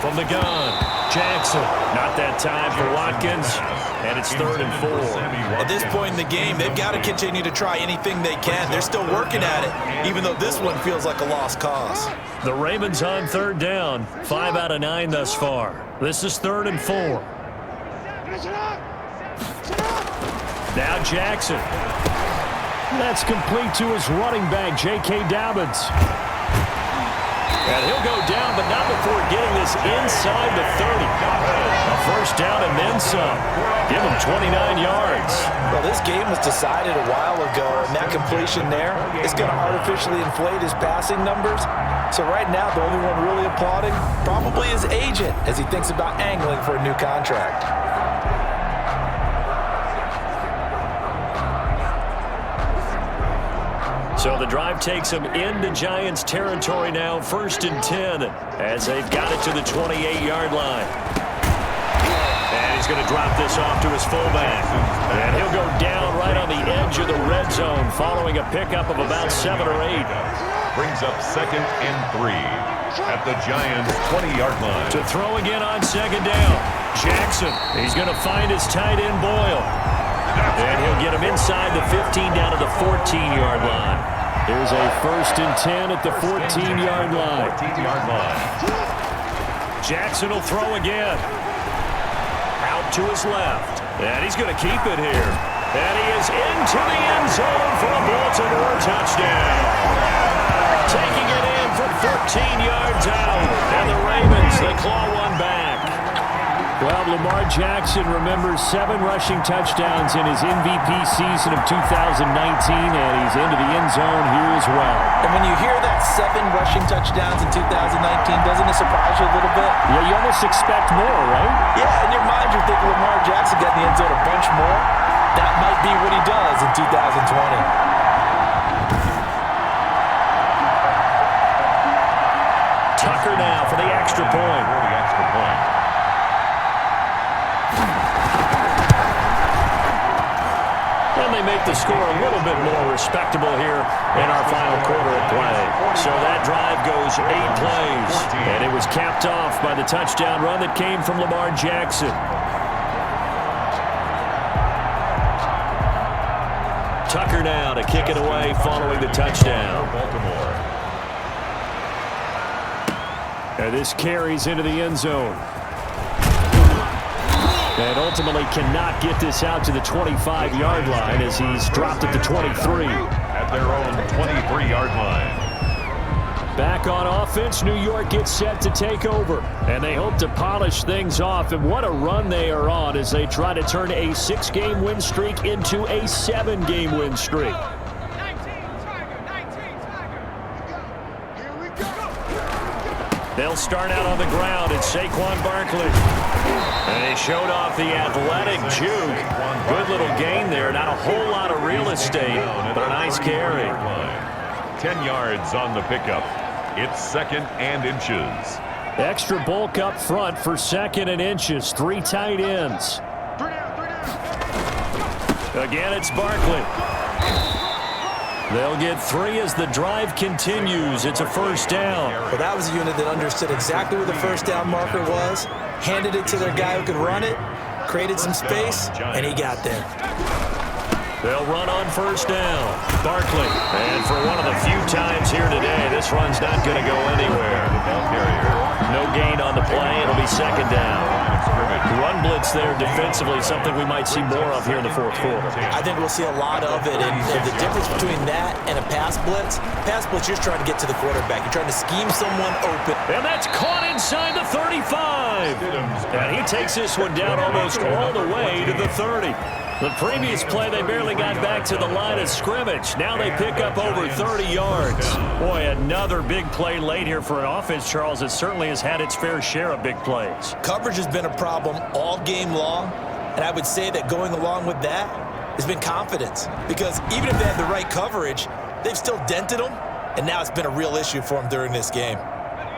From the gun, Jackson. Not that time for Watkins, and it's 3rd and 4. At this point in the game, they've got to continue to try anything they can. They're still working at it, even though this one feels like a lost cause. The Ravens on 3rd down, 5 out of 9 thus far. This is 3rd and 4. Now Jackson. That's complete to his running back, J.K. Dobbins. And he'll go down, but not before getting this inside the 30. A 1st down and then some. Give him 29 yards. Well, this game was decided a while ago, and that completion there is going to artificially inflate his passing numbers. So right now, the only one really applauding probably his agent as he thinks about angling for a new contract. So the drive takes them into Giants territory now, 1st and 10, as they've got it to the 28-yard line. And he's going to drop this off to his fullback. And he'll go down right on the edge of the red zone following a pickup of about 7 or 8. Brings up 2nd and 3 at the Giants' 20-yard line. To throw again on 2nd down. Jackson, he's going to find his tight end Boyle. And he'll get him inside the 15 down to the 14-yard line. Here's a 1st and 10 at the 14-yard line. 14-yard line. Jackson will throw again. Out to his left. And he's going to keep it here. And he is into the end zone for a Baltimore touchdown. Taking it in from 14 yards out. And the Ravens, they claw one back. Well, Lamar Jackson remembers 7 rushing touchdowns in his MVP season of 2019, and he's into the end zone here as well. And when you hear that 7 rushing touchdowns in 2019, doesn't it surprise you a little bit? Yeah, you almost expect more, right? Yeah, in your mind you're thinking Lamar Jackson got in the end zone a bunch more. That might be what he does in 2020. Tucker now for the extra point. And they make the score a little bit more respectable here in our final quarter of play. So that drive goes 8 plays. And it was capped off by the touchdown run that came from Lamar Jackson. Tucker now to kick it away following the touchdown. And this carries into the end zone. And ultimately cannot get this out to the 25-yard line as he's dropped at the 23. At their own 23-yard line. Back on offense, New York gets set to take over. And they hope to polish things off. And what a run they are on as they try to turn a 6-game win streak into a 7-game win streak. They'll start out on the ground. It's Saquon Barkley. And he showed off the athletic juke. Good little gain there. Not a whole lot of real estate, but a nice carry. 10 yards on the pickup. It's 2nd and inches. Extra bulk up front for 2nd and inches. 3 tight ends. Again, it's Barkley. They'll get 3 as the drive continues. It's a 1st down. Well, that was a unit that understood exactly where the 1st down marker was, handed it to their guy who could run it, created some space, and he got there. They'll run on 1st down. Barkley. And for one of the few times here today, this run's not going to go anywhere. No gain on the play. It'll be 2nd down. Run blitz there defensively, something we might see more of here in the 4th quarter. I think we'll see a lot of it, and the difference between that and a pass blitz, you're just trying to get to the quarterback. You're trying to scheme someone open. And that's caught inside the 35. And he takes this one down almost all the way to the 30. The previous play, they barely got back to the line of scrimmage. Now they pick up over 30 yards. Boy, another big play late here for an offense, Charles, that certainly has had its fair share of big plays. Coverage has been a problem all game long, and I would say that going along with that has been confidence. Because even if they had the right coverage, they've still dented them, and now it's been a real issue for them during this game.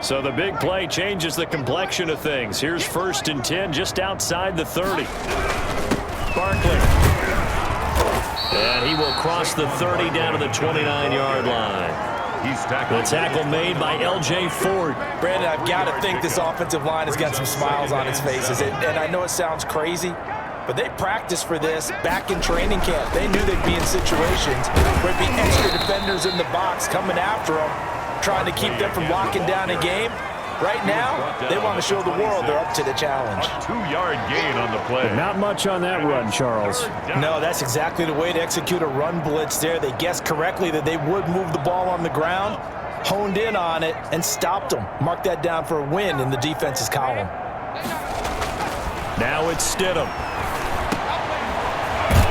So the big play changes the complexion of things. Here's 1st and 10 just outside the 30. Barkley. And he will cross the 30 down to the 29-yard line. The tackle made by L.J. Ford. Brandon, I've got to think this offensive line has got some smiles on its faces. And I know it sounds crazy, but they practiced for this back in training camp. They knew they'd be in situations where it'd be extra defenders in the box coming after them, trying to keep them from locking down a game. Right now, they want to show the world they're up to the challenge. 2-yard gain on the play. Not much on that run, Charles. No, that's exactly the way to execute a run blitz there. They guessed correctly that they would move the ball on the ground, honed in on it, and stopped them. Mark that down for a win in the defense's column. Now it's Stidham.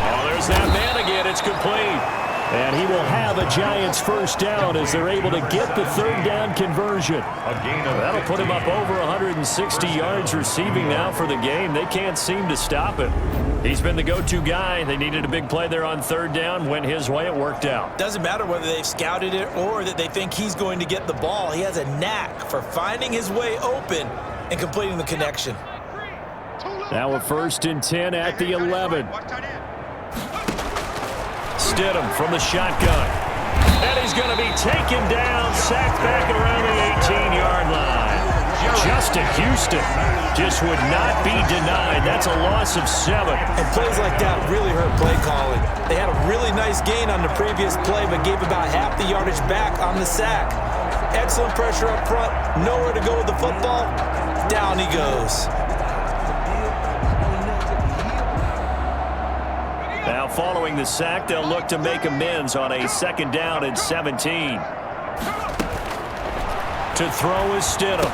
Oh, there's that man again. It's complete. And he will have a Giants 1st down as they're able to get the 3rd down conversion. That'll put him up over 160 yards receiving now for the game. They can't seem to stop him. He's been the go-to guy. They needed a big play there on 3rd down. Went his way. It worked out. Doesn't matter whether they've scouted it or that they think he's going to get the ball. He has a knack for finding his way open and completing the connection. Now a 1st and 10 at the 11. Stidham from the shotgun. And he's going to be taken down, sacked back around the 18-yard line. just to Houston. Just would not be denied. That's a loss of 7. And plays like that really hurt play calling. They had a really nice gain on the previous play, but gave about half the yardage back on the sack. Excellent pressure up front. Nowhere to go with the football. Down he goes. Now following the sack, they'll look to make amends on a 2nd down and 17. To throw is Stidham.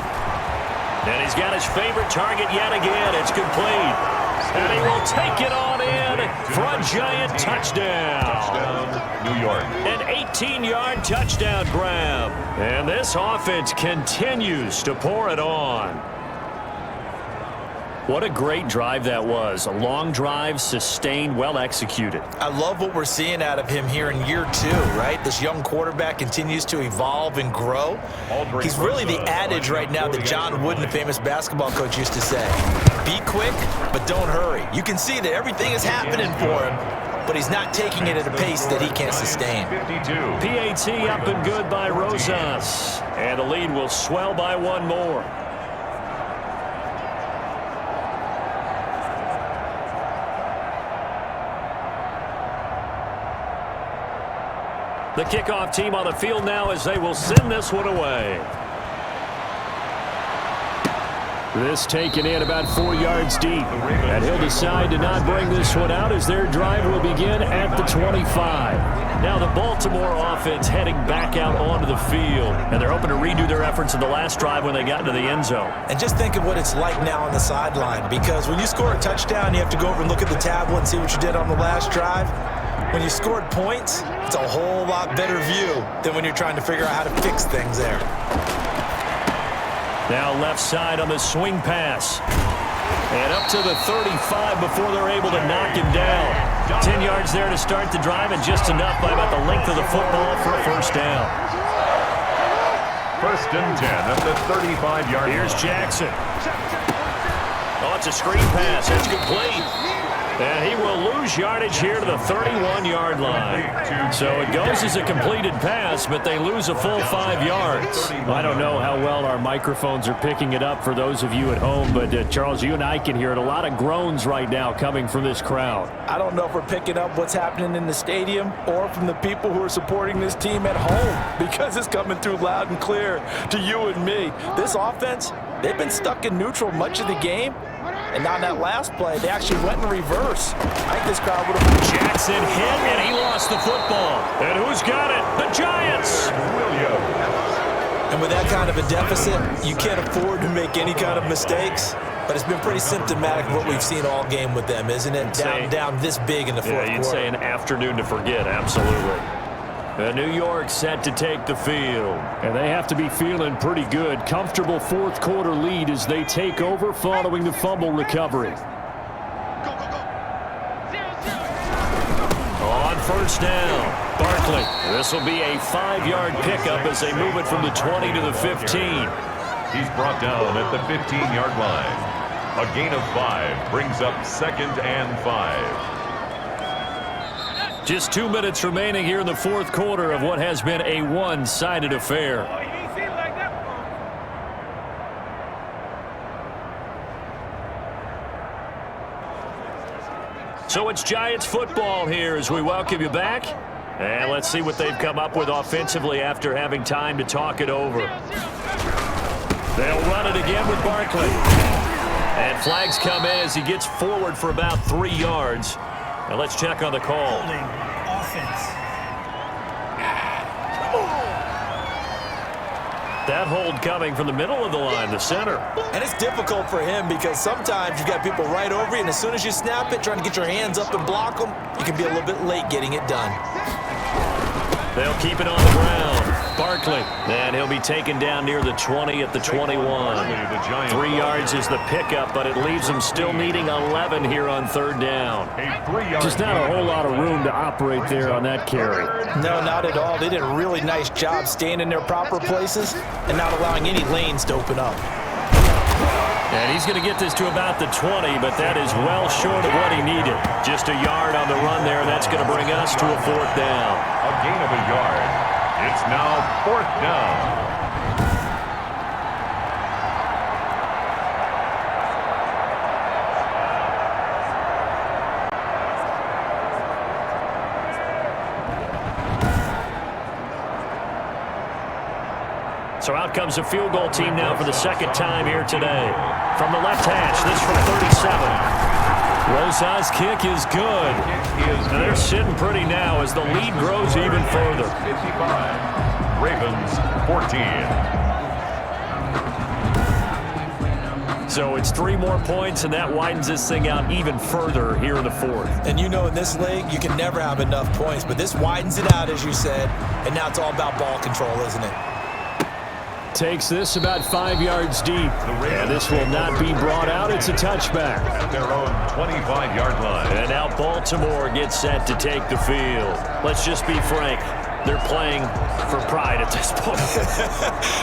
And he's got his favorite target yet again. It's complete. And he will take it on in for a giant touchdown. Touchdown, New York. An 18-yard touchdown grab. And this offense continues to pour it on. What a great drive that was. A long drive, sustained, well executed. I love what we're seeing out of him here in year 2, right? This young quarterback continues to evolve and grow. He's really the adage right now that John Wooden, the famous basketball coach, used to say. Be quick, but don't hurry. You can see that everything is happening for him, but he's not taking it at a pace that he can't sustain. PAT up and good by Rosas. And the lead will swell by 1 more. The kickoff team on the field now as they will send this one away. This taken in about 4 yards deep. And he'll decide to not bring this one out as their drive will begin at the 25. Now the Baltimore offense heading back out onto the field. And they're hoping to redo their efforts in the last drive when they got into the end zone. And just think of what it's like now on the sideline. Because when you score a touchdown, you have to go over and look at the tablet and see what you did on the last drive. When you scored points, it's a whole lot better view than when you're trying to figure out how to fix things there. Now left side on the swing pass. And up to the 35 before they're able to knock him down. 10 yards there to start the drive and just enough by about the length of the football for a 1st down. 1st and 10 at the 35-yard line. Here's Jackson. Oh, it's a screen pass. It's complete. And he will lose yardage here to the 31-yard line. So it goes as a completed pass, but they lose a full 5 yards. I don't know how well our microphones are picking it up for those of you at home, but Charles, you and I can hear it. A lot of groans right now coming from this crowd. I don't know if we're picking up what's happening in the stadium or from the people who are supporting this team at home, because it's coming through loud and clear to you and me. This offense, they've been stuck in neutral much of the game. And on that last play, they actually went in reverse. I think this crowd would have... Jackson hit, and he lost the football. And who's got it? The Giants! And with that kind of a deficit, you can't afford to make any kind of mistakes. But it's been pretty symptomatic of what we've seen all game with them, isn't it? Down this big in the fourth quarter. Yeah, you'd say an afternoon to forget, absolutely. New York set to take the field. And they have to be feeling pretty good. Comfortable 4th quarter lead as they take over following the fumble recovery. On 1st down, Barkley. This will be a 5-yard pickup as they move it from the 20 to the 15. He's brought down at the 15-yard line. A gain of 5 brings up 2nd and 5. Just 2 minutes remaining here in the 4th quarter of what has been a one-sided affair. So it's Giants football here as we welcome you back. And let's see what they've come up with offensively after having time to talk it over. They'll run it again with Barkley. And flags come in as he gets forward for about 3 yards. Now let's check on the call. That hold coming from the middle of the line, the center. And it's difficult for him because sometimes you've got people right over you, and as soon as you snap it, trying to get your hands up and block them, you can be a little bit late getting it done. They'll keep it on the ground. Barkley. And he'll be taken down near the 20 at the 21. 3 yards is the pickup, but it leaves them still needing 11 here on 3rd down. Just not a whole lot of room to operate there on that carry. No, not at all. They did a really nice job staying in their proper places and not allowing any lanes to open up. And he's going to get this to about the 20, but that is well short of what he needed. Just a yard on the run there, and that's going to bring us to a 4th down. A gain of a yard. It's now 4th down. So out comes the field goal team now for the second time here today. From the left hash, this from 37. Rosas' kick is good. And they're sitting pretty now as the lead grows even further. 55. Ravens 14. So it's 3 more points, and that widens this thing out even further here in the fourth. And you know in this league, you can never have enough points, but this widens it out, as you said, and now it's all about ball control, isn't it? Takes this about 5 yards deep. And this will not be brought out. It's a touchback. At their own 25-yard line. And now Baltimore gets set to take the field. Let's just be frank. They're playing for pride at this point.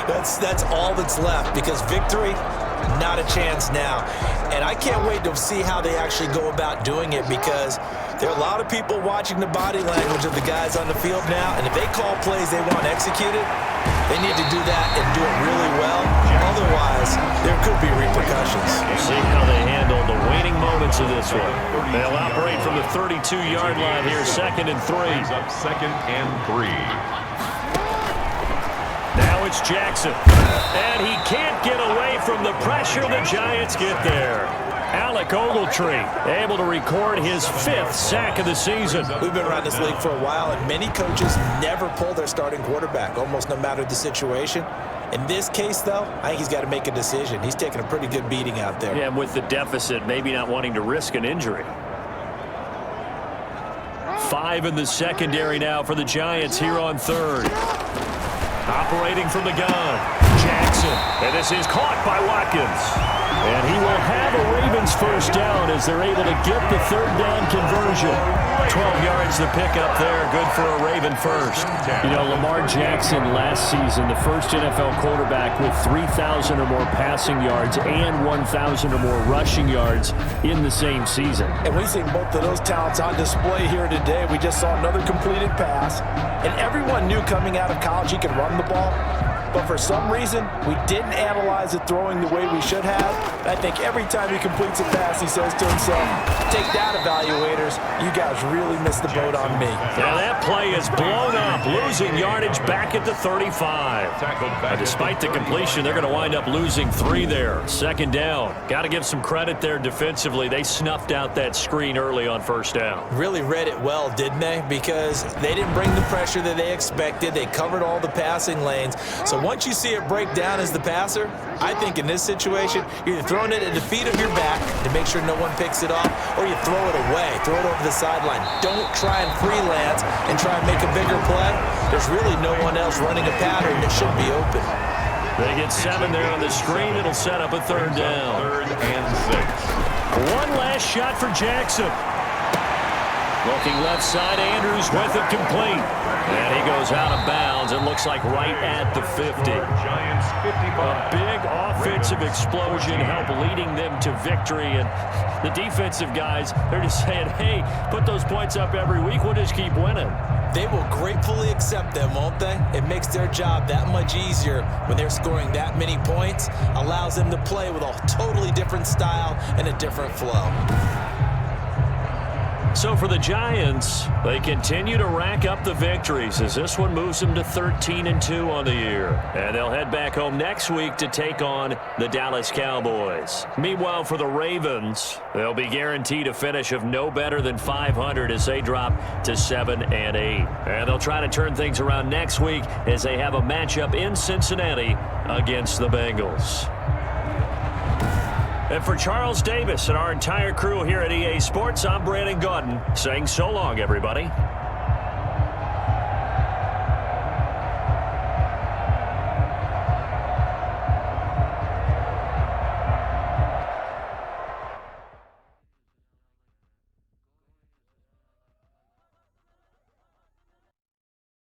That's all that's left, because victory, not a chance now. And I can't wait to see how they actually go about doing it, because there are a lot of people watching the body language of the guys on the field now, and if they call plays they want executed, they need to do that and do it really well. Otherwise, there could be repercussions. We'll see how they handle the waning moments of this one. They'll operate from the 32-yard line here, 2nd and 3. Up 2nd and 3. Now it's Jackson. And he can't get away from the pressure. The Giants get there. Alec Ogletree able to record his 5th sack of the season. We've been around this league for a while, and many coaches never pull their starting quarterback, almost no matter the situation. In this case, though, I think he's got to make a decision. He's taking a pretty good beating out there. Yeah, and with the deficit, maybe not wanting to risk an injury. 5 in the secondary now for the Giants here on 3rd. Operating from the gun, Jackson. And this is caught by Watkins. And he will have a Ravens first down as they're able to get the 3rd down conversion. 12 yards to pick up there. Good for a Raven first. You know, Lamar Jackson last season, the first NFL quarterback with 3,000 or more passing yards and 1,000 or more rushing yards in the same season. And we've seen both of those talents on display here today. We just saw another completed pass. And everyone knew coming out of college he could run the ball. But for some reason, we didn't analyze it throwing the way we should have. I think every time he completes a pass, he says to himself, take that, evaluators. You guys really missed the boat on me. Now that play is blown up, losing yardage back at the 35. Despite the completion, they're going to wind up losing 3 there. 2nd down. Got to give some credit there defensively. They snuffed out that screen early on 1st down. Really read it well, didn't they? Because they didn't bring the pressure that they expected. They covered all the passing lanes. So once you see it break down as the passer, I think in this situation, you're either throwing it at the feet of your back to make sure no one picks it off, or you throw it away, throw it over the sideline. Don't try and freelance and try and make a bigger play. There's really no one else running a pattern that should be open. They get 7 there on the screen. It'll set up a 3rd down. 3rd and 6. One last shot for Jackson. Looking left side, Andrews with it complete. And he goes out of bounds. It looks like right at the 50. Giants 55. A big offensive explosion helped leading them to victory. And the defensive guys, they're just saying, hey, put those points up every week. We'll just keep winning. They will gratefully accept them, won't they? It makes their job that much easier when they're scoring that many points. Allows them to play with a totally different style and a different flow. So for the Giants, they continue to rack up the victories as this one moves them to 13-2 on the year. And they'll head back home next week to take on the Dallas Cowboys. Meanwhile, for the Ravens, they'll be guaranteed a finish of no better than 500 as they drop to 7-8. And they'll try to turn things around next week as they have a matchup in Cincinnati against the Bengals. And for Charles Davis and our entire crew here at EA Sports, I'm Brandon Gaudin saying so long, everybody.